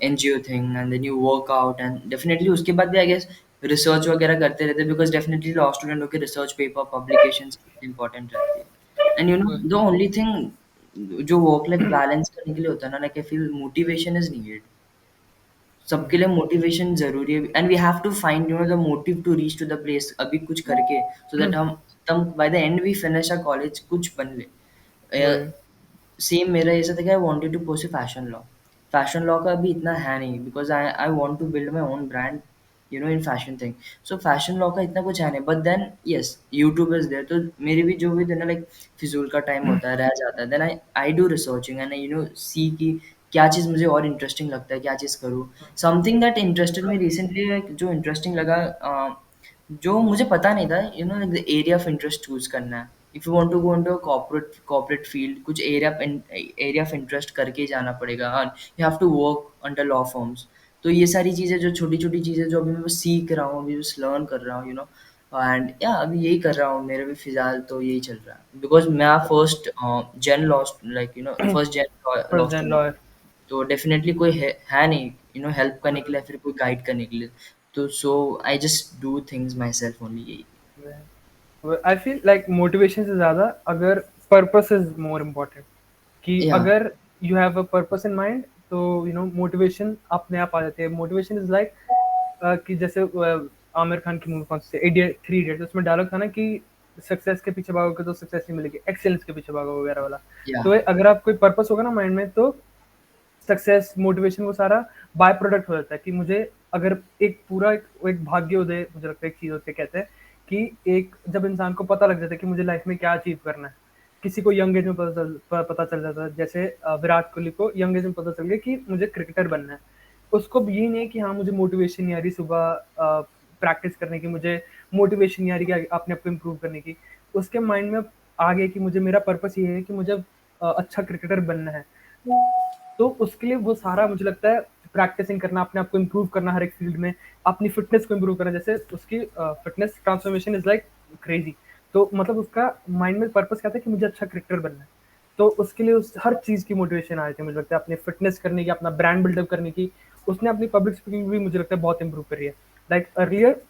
NGO thing and then you work out and definitely उसके बाद भी I guess research वगैरह करते रहते हैं because definitely law student होके research paper publications important रहती है and the only thing जो work life balance करने के लिए होता है ना, like I feel motivation is needed. सबके लिए मोटिवेशन ज़रूरी है and we have to find the motive to reach to the place अभी कुछ करके, सो दैट हम by the end we finish a college कुछ बन ले। वही सेम मेरा ऐसा था कि I wanted to pursue fashion law का अभी इतना है नहीं because I I want to build my own brand in fashion thing. So fashion law का इतना कुछ है नहीं, but then yes YouTube is there, तो मेरे भी जो भी ना लाइक फिजूल का टाइम होता है रह जाता है, then I I do researching and see कि क्या चीज़ मुझे और इंटरेस्टिंग लगता है, क्या चीज़ करूँ। Something that interested me recently, जो इंटरेस्टिंग लगा जो मुझे पता नहीं था, the area of interest choose करना है। If you want to go into corporate field, कुछ एरिया ऑफ इंटरेस्ट करके ही जाना पड़ेगा, और you have to work under law firms. तो ये सारी चीज़ें, जो छोटी छोटी चीज़ें जो अभी मैं बस सीख रहा हूँ, अभी बस लर्न कर रहा हूँ, एंड या अभी यही कर रहा हूँ, मेरा भी फिलहाल तो यही चल रहा है बिकॉज मैं फर्स्ट जेन लॉ लाइक फर्स्ट जेन लॉ फर्स्ट जन स्टूडेंट, लॉयर। तो डेफिनेटली कोई है नहीं हेल्प करने के लिए, फिर कोई गाइड करने के लिए। तो so I just do things myself only, यही। आई फील लाइक मोटिवेशन से ज्यादा अगर पर्पस इज मोर इम्पोर्टेंट, कि या अगर you have a purpose in mind, तो मोटिवेशन अपने आप आ जाती है। मोटिवेशन इज लाइक कि जैसे आमिर खान की मूवी कौन सी इडियट, 3 इडियट्स, उसमें डायलॉग था ना कि सक्सेस के पीछे भागोगे तो सक्सेस नहीं मिलेगी, एक्सेलेंस के पीछे भागो वगैरह वाला। या तो अगर आप कोई पर्पस होगा ना माइंड में, तो सक्सेस मोटिवेशन वो सारा बाय प्रोडक्ट हो जाता है। कि मुझे अगर एक पूरा एक भाग्योदय, मुझे लगता है एक चीज होती है, कहते हैं कि एक जब इंसान को पता लग जाता है कि मुझे लाइफ में क्या अचीव करना है, किसी को यंग एज में पता चल जाता है, जैसे विराट कोहली को यंग एज में पता चल गया कि मुझे क्रिकेटर बनना है। उसको भी ये नहीं है कि हाँ मुझे मोटिवेशन नहीं आ रही सुबह प्रैक्टिस करने की, मुझे मोटिवेशन नहीं आ रही कि अपने आप को इम्प्रूव करने की। उसके माइंड में आ गया कि मुझे मेरा पर्पस ये है कि मुझे अच्छा क्रिकेटर बनना है। तो उसके लिए वो सारा मुझे लगता है प्रैक्टिसिंग करना, अपने आप को इम्प्रूव करना हर एक फील्ड में, अपनी फिटनेस को इम्प्रूव करना। जैसे उसकी fitness transformation is like crazy. तो मतलब उसका माइंड में पर्पस क्या था कि मुझे अच्छा क्रिकेटर बनना है। तो उसके लिए उस हर चीज की मोटिवेशन आ रही थी, मुझे लगता है अपनी फिटनेस करने की, अपना ब्रांड बिल्डअप करने की। उसने अपनी पब्लिक स्पीकिंग भी मुझे लगता है बहुत इंप्रूव करी है। लाइक अर्लियर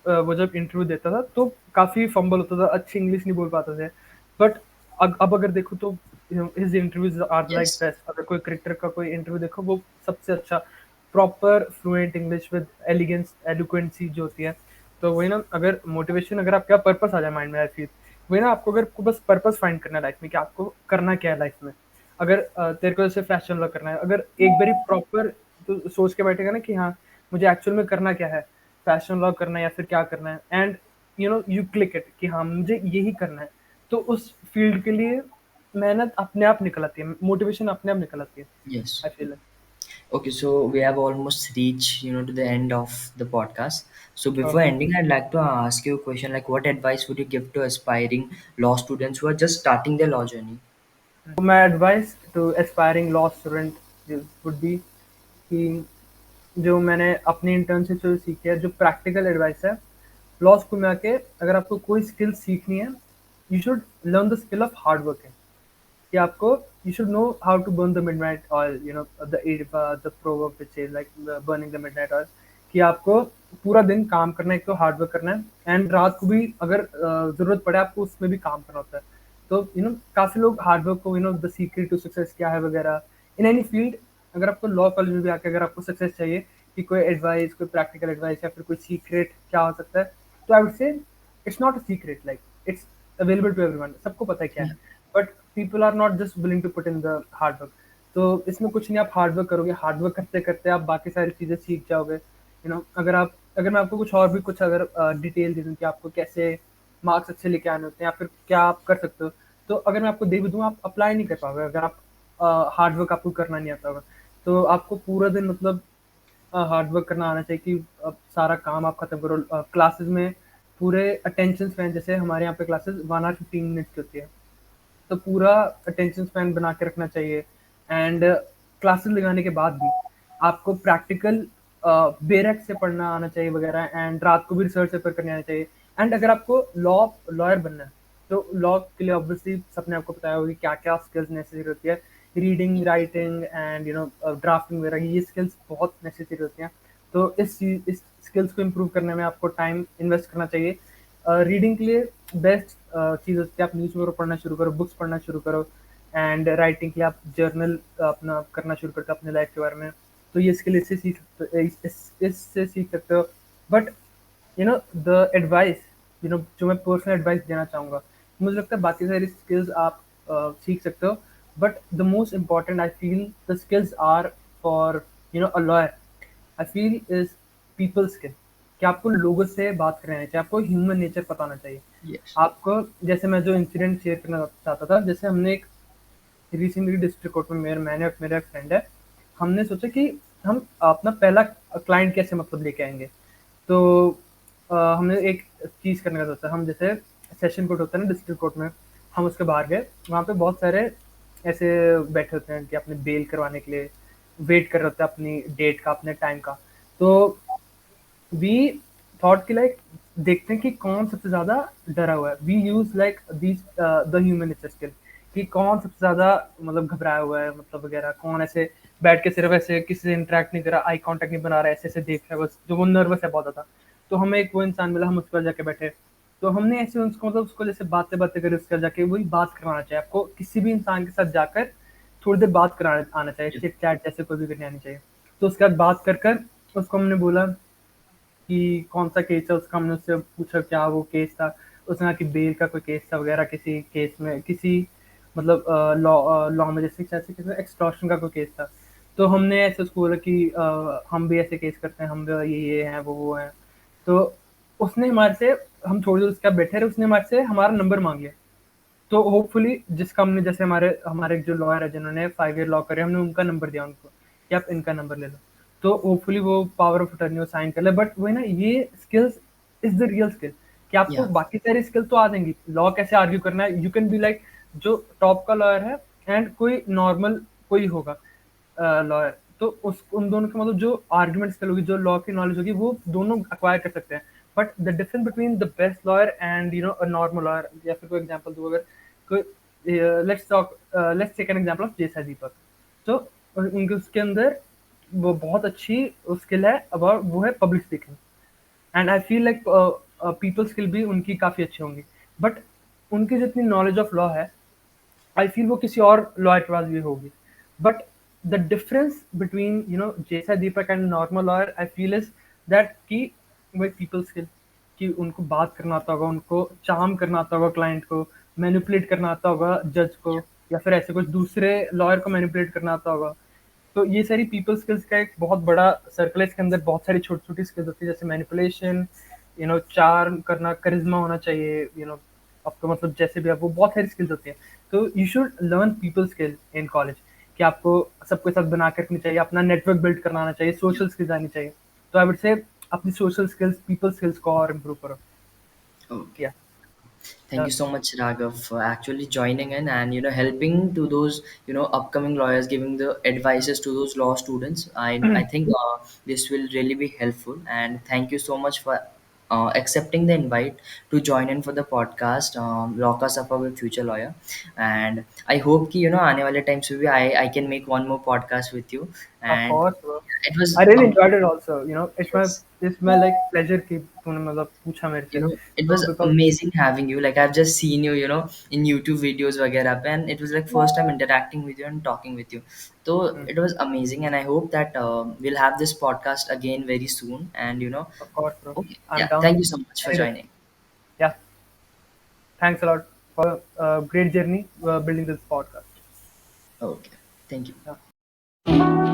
वो जब इंटरव्यू देता था तो काफ़ी फंबल होता था, अच्छी इंग्लिश नहीं बोल पाते थे। बट अब अगर देखो तो his interviews are like Yes. Best. अगर कोई क्रिकेटर का कोई इंटरव्यू देखो, वो सबसे अच्छा proper fluent English with elegance eloquence जो होती है। तो वही ना, अगर मोटिवेशन, अगर आपका पर्पस आ जाए माइंड में, आई फील वही ना, आपको अगर बस पर्पस फाइंड करना है लाइफ में कि आपको करना क्या है लाइफ में। अगर तेरे को जैसे फैशन लॉ करना है, अगर एक बारी प्रॉपर तो सोच के बैठेगा ना कि हाँ मुझे एक्चुअल में करना क्या है, फैशन लॉ करना है या फिर क्या करना है, एंड यू क्लिक इट कि हाँ मुझे यही करना है, तो उस फील्ड के लिए मेहनत अपने आप निकल आती है, मोटिवेशन अपने आप निकल आती है, Yes. I feel. Okay, so we have almost reached, to the end of the podcast. So before okay, ending, I'd like to ask you a question like, what advice would you give to aspiring law students who are just starting their law journey? तो my advice to aspiring law student would be कि जो मैंने अपनी इंटर्न से जो सीखी है, जो प्रैक्टिकल एडवाइस है, लॉ स्कूल में आके अगर आपको कोई स्किल सीखनी है, you should learn the skill of hard working. कि आपको you should know how to burn the midnight oil, the proverb which is like burning the midnight oil. कि आपको पूरा दिन काम करना है, एक तो हार्ड वर्क करना है, एंड रात को भी अगर जरूरत पड़े आपको उसमें भी काम करना होता है। तो काफी लोग हार्ड वर्क को द सीक्रेट टू सक्सेस क्या है वगैरह इन एनी फील्ड, अगर आपको लॉ कॉलेज में भी आके अगर आपको सक्सेस चाहिए कि कोई एडवाइस, कोई प्रैक्टिकल एडवाइस या फिर कोई सीक्रेट क्या हो सकता है, तो I would say it's not a secret, like it's available to everyone, सबको पता है क्या है, Yeah. But people are not just willing to put in the hard work. तो इसमें कुछ नहीं, आप हार्ड वर्क करोगे, हार्ड वर्क करते करते आप बाकी सारी चीज़ें सीख जाओगे। अगर मैं आपको कुछ और भी कुछ अगर डिटेल दे दूँ कि आपको कैसे मार्क्स अच्छे लेके आने होते हैं या फिर क्या आप कर सकते हो, तो अगर मैं आपको दे भी दूँ आप अप्लाई नहीं कर पाओगे, अगर आप हार्ड वर्क आपको करना नहीं आता होगा। तो आपको पूरा दिन मतलब हार्ड वर्क करना आना चाहिए कि सारा काम आप खत्म करो। क्लासेस में पूरे अटेंशन स्पैन, जैसे हमारे यहाँ पे क्लासेस 1 आवर 15 मिनट की होती है, तो पूरा अटेंशन स्पैन बना के रखना चाहिए। एंड क्लासेस लगाने के बाद भी आपको प्रैक्टिकल बेरक से पढ़ना आना चाहिए वगैरह, एंड रात को भी रिसर्च पेपर करने आना चाहिए। एंड अगर आपको लॉयर बनना है, तो लॉ के लिए ऑब्वियसली सबने आपको बताया होगा कि क्या क्या स्किल्स नेसेसरी होती है, रीडिंग, राइटिंग एंड ड्राफ्टिंग वगैरह, ये स्किल्स बहुत नेसेसरी होती हैं। तो इस स्किल्स को इम्प्रूव करने में आपको टाइम इन्वेस्ट करना चाहिए। रीडिंग के लिए बेस्ट चीज़ होती है, आप न्यूज़पेपर पढ़ना शुरू करो, बुक्स पढ़ना शुरू करो। एंड राइटिंग के लिए आप जर्नल अपना करना शुरू करते हो अपने लाइफ के बारे में। तो ये स्किल इससे सीख सकते हो, इससे सीख सकते हो। बट द एडवाइस, जो मैं पर्सनल एडवाइस देना चाहूँगा, मुझे लगता है बाकी सारी स्किल्स आप सीख सकते हो, but the most important I feel the skills are for a lawyer, I feel is people skill. कि आपको लोगों से बात करना चाहिए, आपको ह्यूमन नेचर पता होना चाहिए। Yes. आपको, जैसे मैं जो इंसिडेंट शेयर करना चाहता था, जैसे हमने एक रिसेंटली डिस्ट्रिक्ट कोर्ट में मैंने और मेरा एक फ्रेंड है, हमने सोचा कि हम अपना पहला क्लाइंट कैसे मतलब लेके आएंगे। तो हमने एक चीज़ करने का सोचा, हम जैसे सेशन कोर्ट होता है ना डिस्ट्रिक्ट कोर्ट में, हम उसके बाहर गए, वहाँ पे बहुत सारे ऐसे बैठे होते हैं कि अपने बेल करवाने के लिए वेट कर रहे होते हैं अपनी डेट का, अपने टाइम का। तो वी थॉट कि लाइक देखते हैं कि कौन सबसे ज्यादा डरा हुआ है, we use like these the human nature skill, कि कौन सबसे ज्यादा मतलब घबराया हुआ है, मतलब वगैरह, कौन ऐसे बैठ के सिर्फ ऐसे किसी से इंटरेक्ट नहीं कर रहा, आई कांटेक्ट नहीं बना रहा है, ऐसे ऐसे देख रहा है बस, जो वो नर्वस है बहुत ज्यादा। तो हमें एक वो इंसान मिला, हम उस पर जाके बैठे। तो हमने ऐसे उसको मतलब उसको जैसे बातें बातें करी, उसके जाके वही बात करवाना चाहिए आपको, किसी भी इंसान के साथ जाकर थोड़ी देर बात कराना आना चाहिए, Yes. चिट चैट जैसे कोई भी करनी आनी चाहिए। तो उसके बाद बात कर कर उसको हमने बोला कि कौन सा केस है उसका, हमने उससे पूछा क्या वो केस था। उसने कहा कि बेल का कोई केस था वगैरह, किसी केस में किसी मतलब लॉ लॉ में जैसे जैसे किसी एक्सटॉर्शन का कोई केस था। तो हमने ऐसे उसको बोला कि हम भी ऐसे केस करते हैं, हम भी ये हैं वो हैं। तो उसने हमारे से, हम थोड़ी देर उसके बाद बैठे रहे, उसने हमारे से हमारा नंबर मांग लिया। तो होपफुली जिसका हमने, जैसे हमारे हमारे जो लॉयर है जिन्होंने 5 ईयर लॉ करे, हमने उनका नंबर दिया उनको कि आप इनका नंबर ले लो। तो होपफुली वो पावर ऑफ अटर्नी वो साइन कर ले। बट वही ना, ये skills is the real skill, कि आपको Yeah. बाकी सारी स्किल तो आ जाएंगी, लॉ कैसे आर्ग्यू करना है, यू कैन बी लाइक जो टॉप का लॉयर है एंड कोई नॉर्मल कोई होगा लॉयर, तो उस उन दोनों के मतलब जो आर्ग्यूमेंट स्किल होगी, जो लॉ की नॉलेज होगी, वो दोनों अक्वायर कर सकते हैं। But the difference between the best lawyer and a normal lawyer, या फिर कोई एग्जांपल दूं, अगर कोई let's take an example of जैसा दीपक। तो उनके उसके अंदर वो बहुत अच्छी स्किल है, अबाउट वो है public speaking. And I feel like people skill भी उनकी काफ़ी अच्छी होंगी, बट उनकी जितनी नॉलेज ऑफ लॉ है आई फील वो किसी और लॉयर के पास भी होगी, बट द डिफरेंस बिटवीन जैसा Deepak and normal lawyer I feel is that कि वही पीपल स्किल, कि उनको बात करना आता होगा, उनको चार्म करना आता होगा क्लाइंट को, मैनिपुलेट करना आता होगा जज को, या फिर ऐसे कुछ दूसरे लॉयर को मैनिपुलेट करना आता होगा। तो ये सारी पीपल स्किल्स का एक बहुत बड़ा सर्कल है, इसके अंदर बहुत सारी छोटी छोटी स्किल्स होती है, जैसे मैनिपुलेशन, चार्म करना, करिश्मा होना चाहिए, आपको मतलब जैसे भी आप, वो बहुत सारी स्किल्स होती हैं। तो you should learn people skill in college, कि आपको सबके साथ बना के रखनी चाहिए, अपना नेटवर्क बिल्ड करना आना चाहिए, सोशल स्किल्स आनी चाहिए। तो आई वुड से अपनी सोशल स्किल्स, पीपल स्किल्स को और इम्प्रूव करो। Okay. या Thank you so much, Raghav, for actually joining in and helping to those upcoming lawyers, giving the advices to those law students. I think this will really be helpful. And thank you so much for accepting the invite to join in for the podcast, Law Ka Safar with Future Lawyer. And I hope कि आने वाले times में भी I can make one more podcast with you. Of And course bro, it was I really enjoyed it also, yes. It's my like pleasure कि तूने मतलब पूछा मेरे से, It तो was because amazing having you. Like I've just seen you, in YouTube videos वगैरह पे, and it was like first time interacting with you and talking with you. So it was amazing, and I hope that we'll have this podcast again very soon. And of course bro, okay, I am yeah, down thank you so much for any day. joining. या thanks a lot for great journey building this podcast. Okay, thank you. Yeah.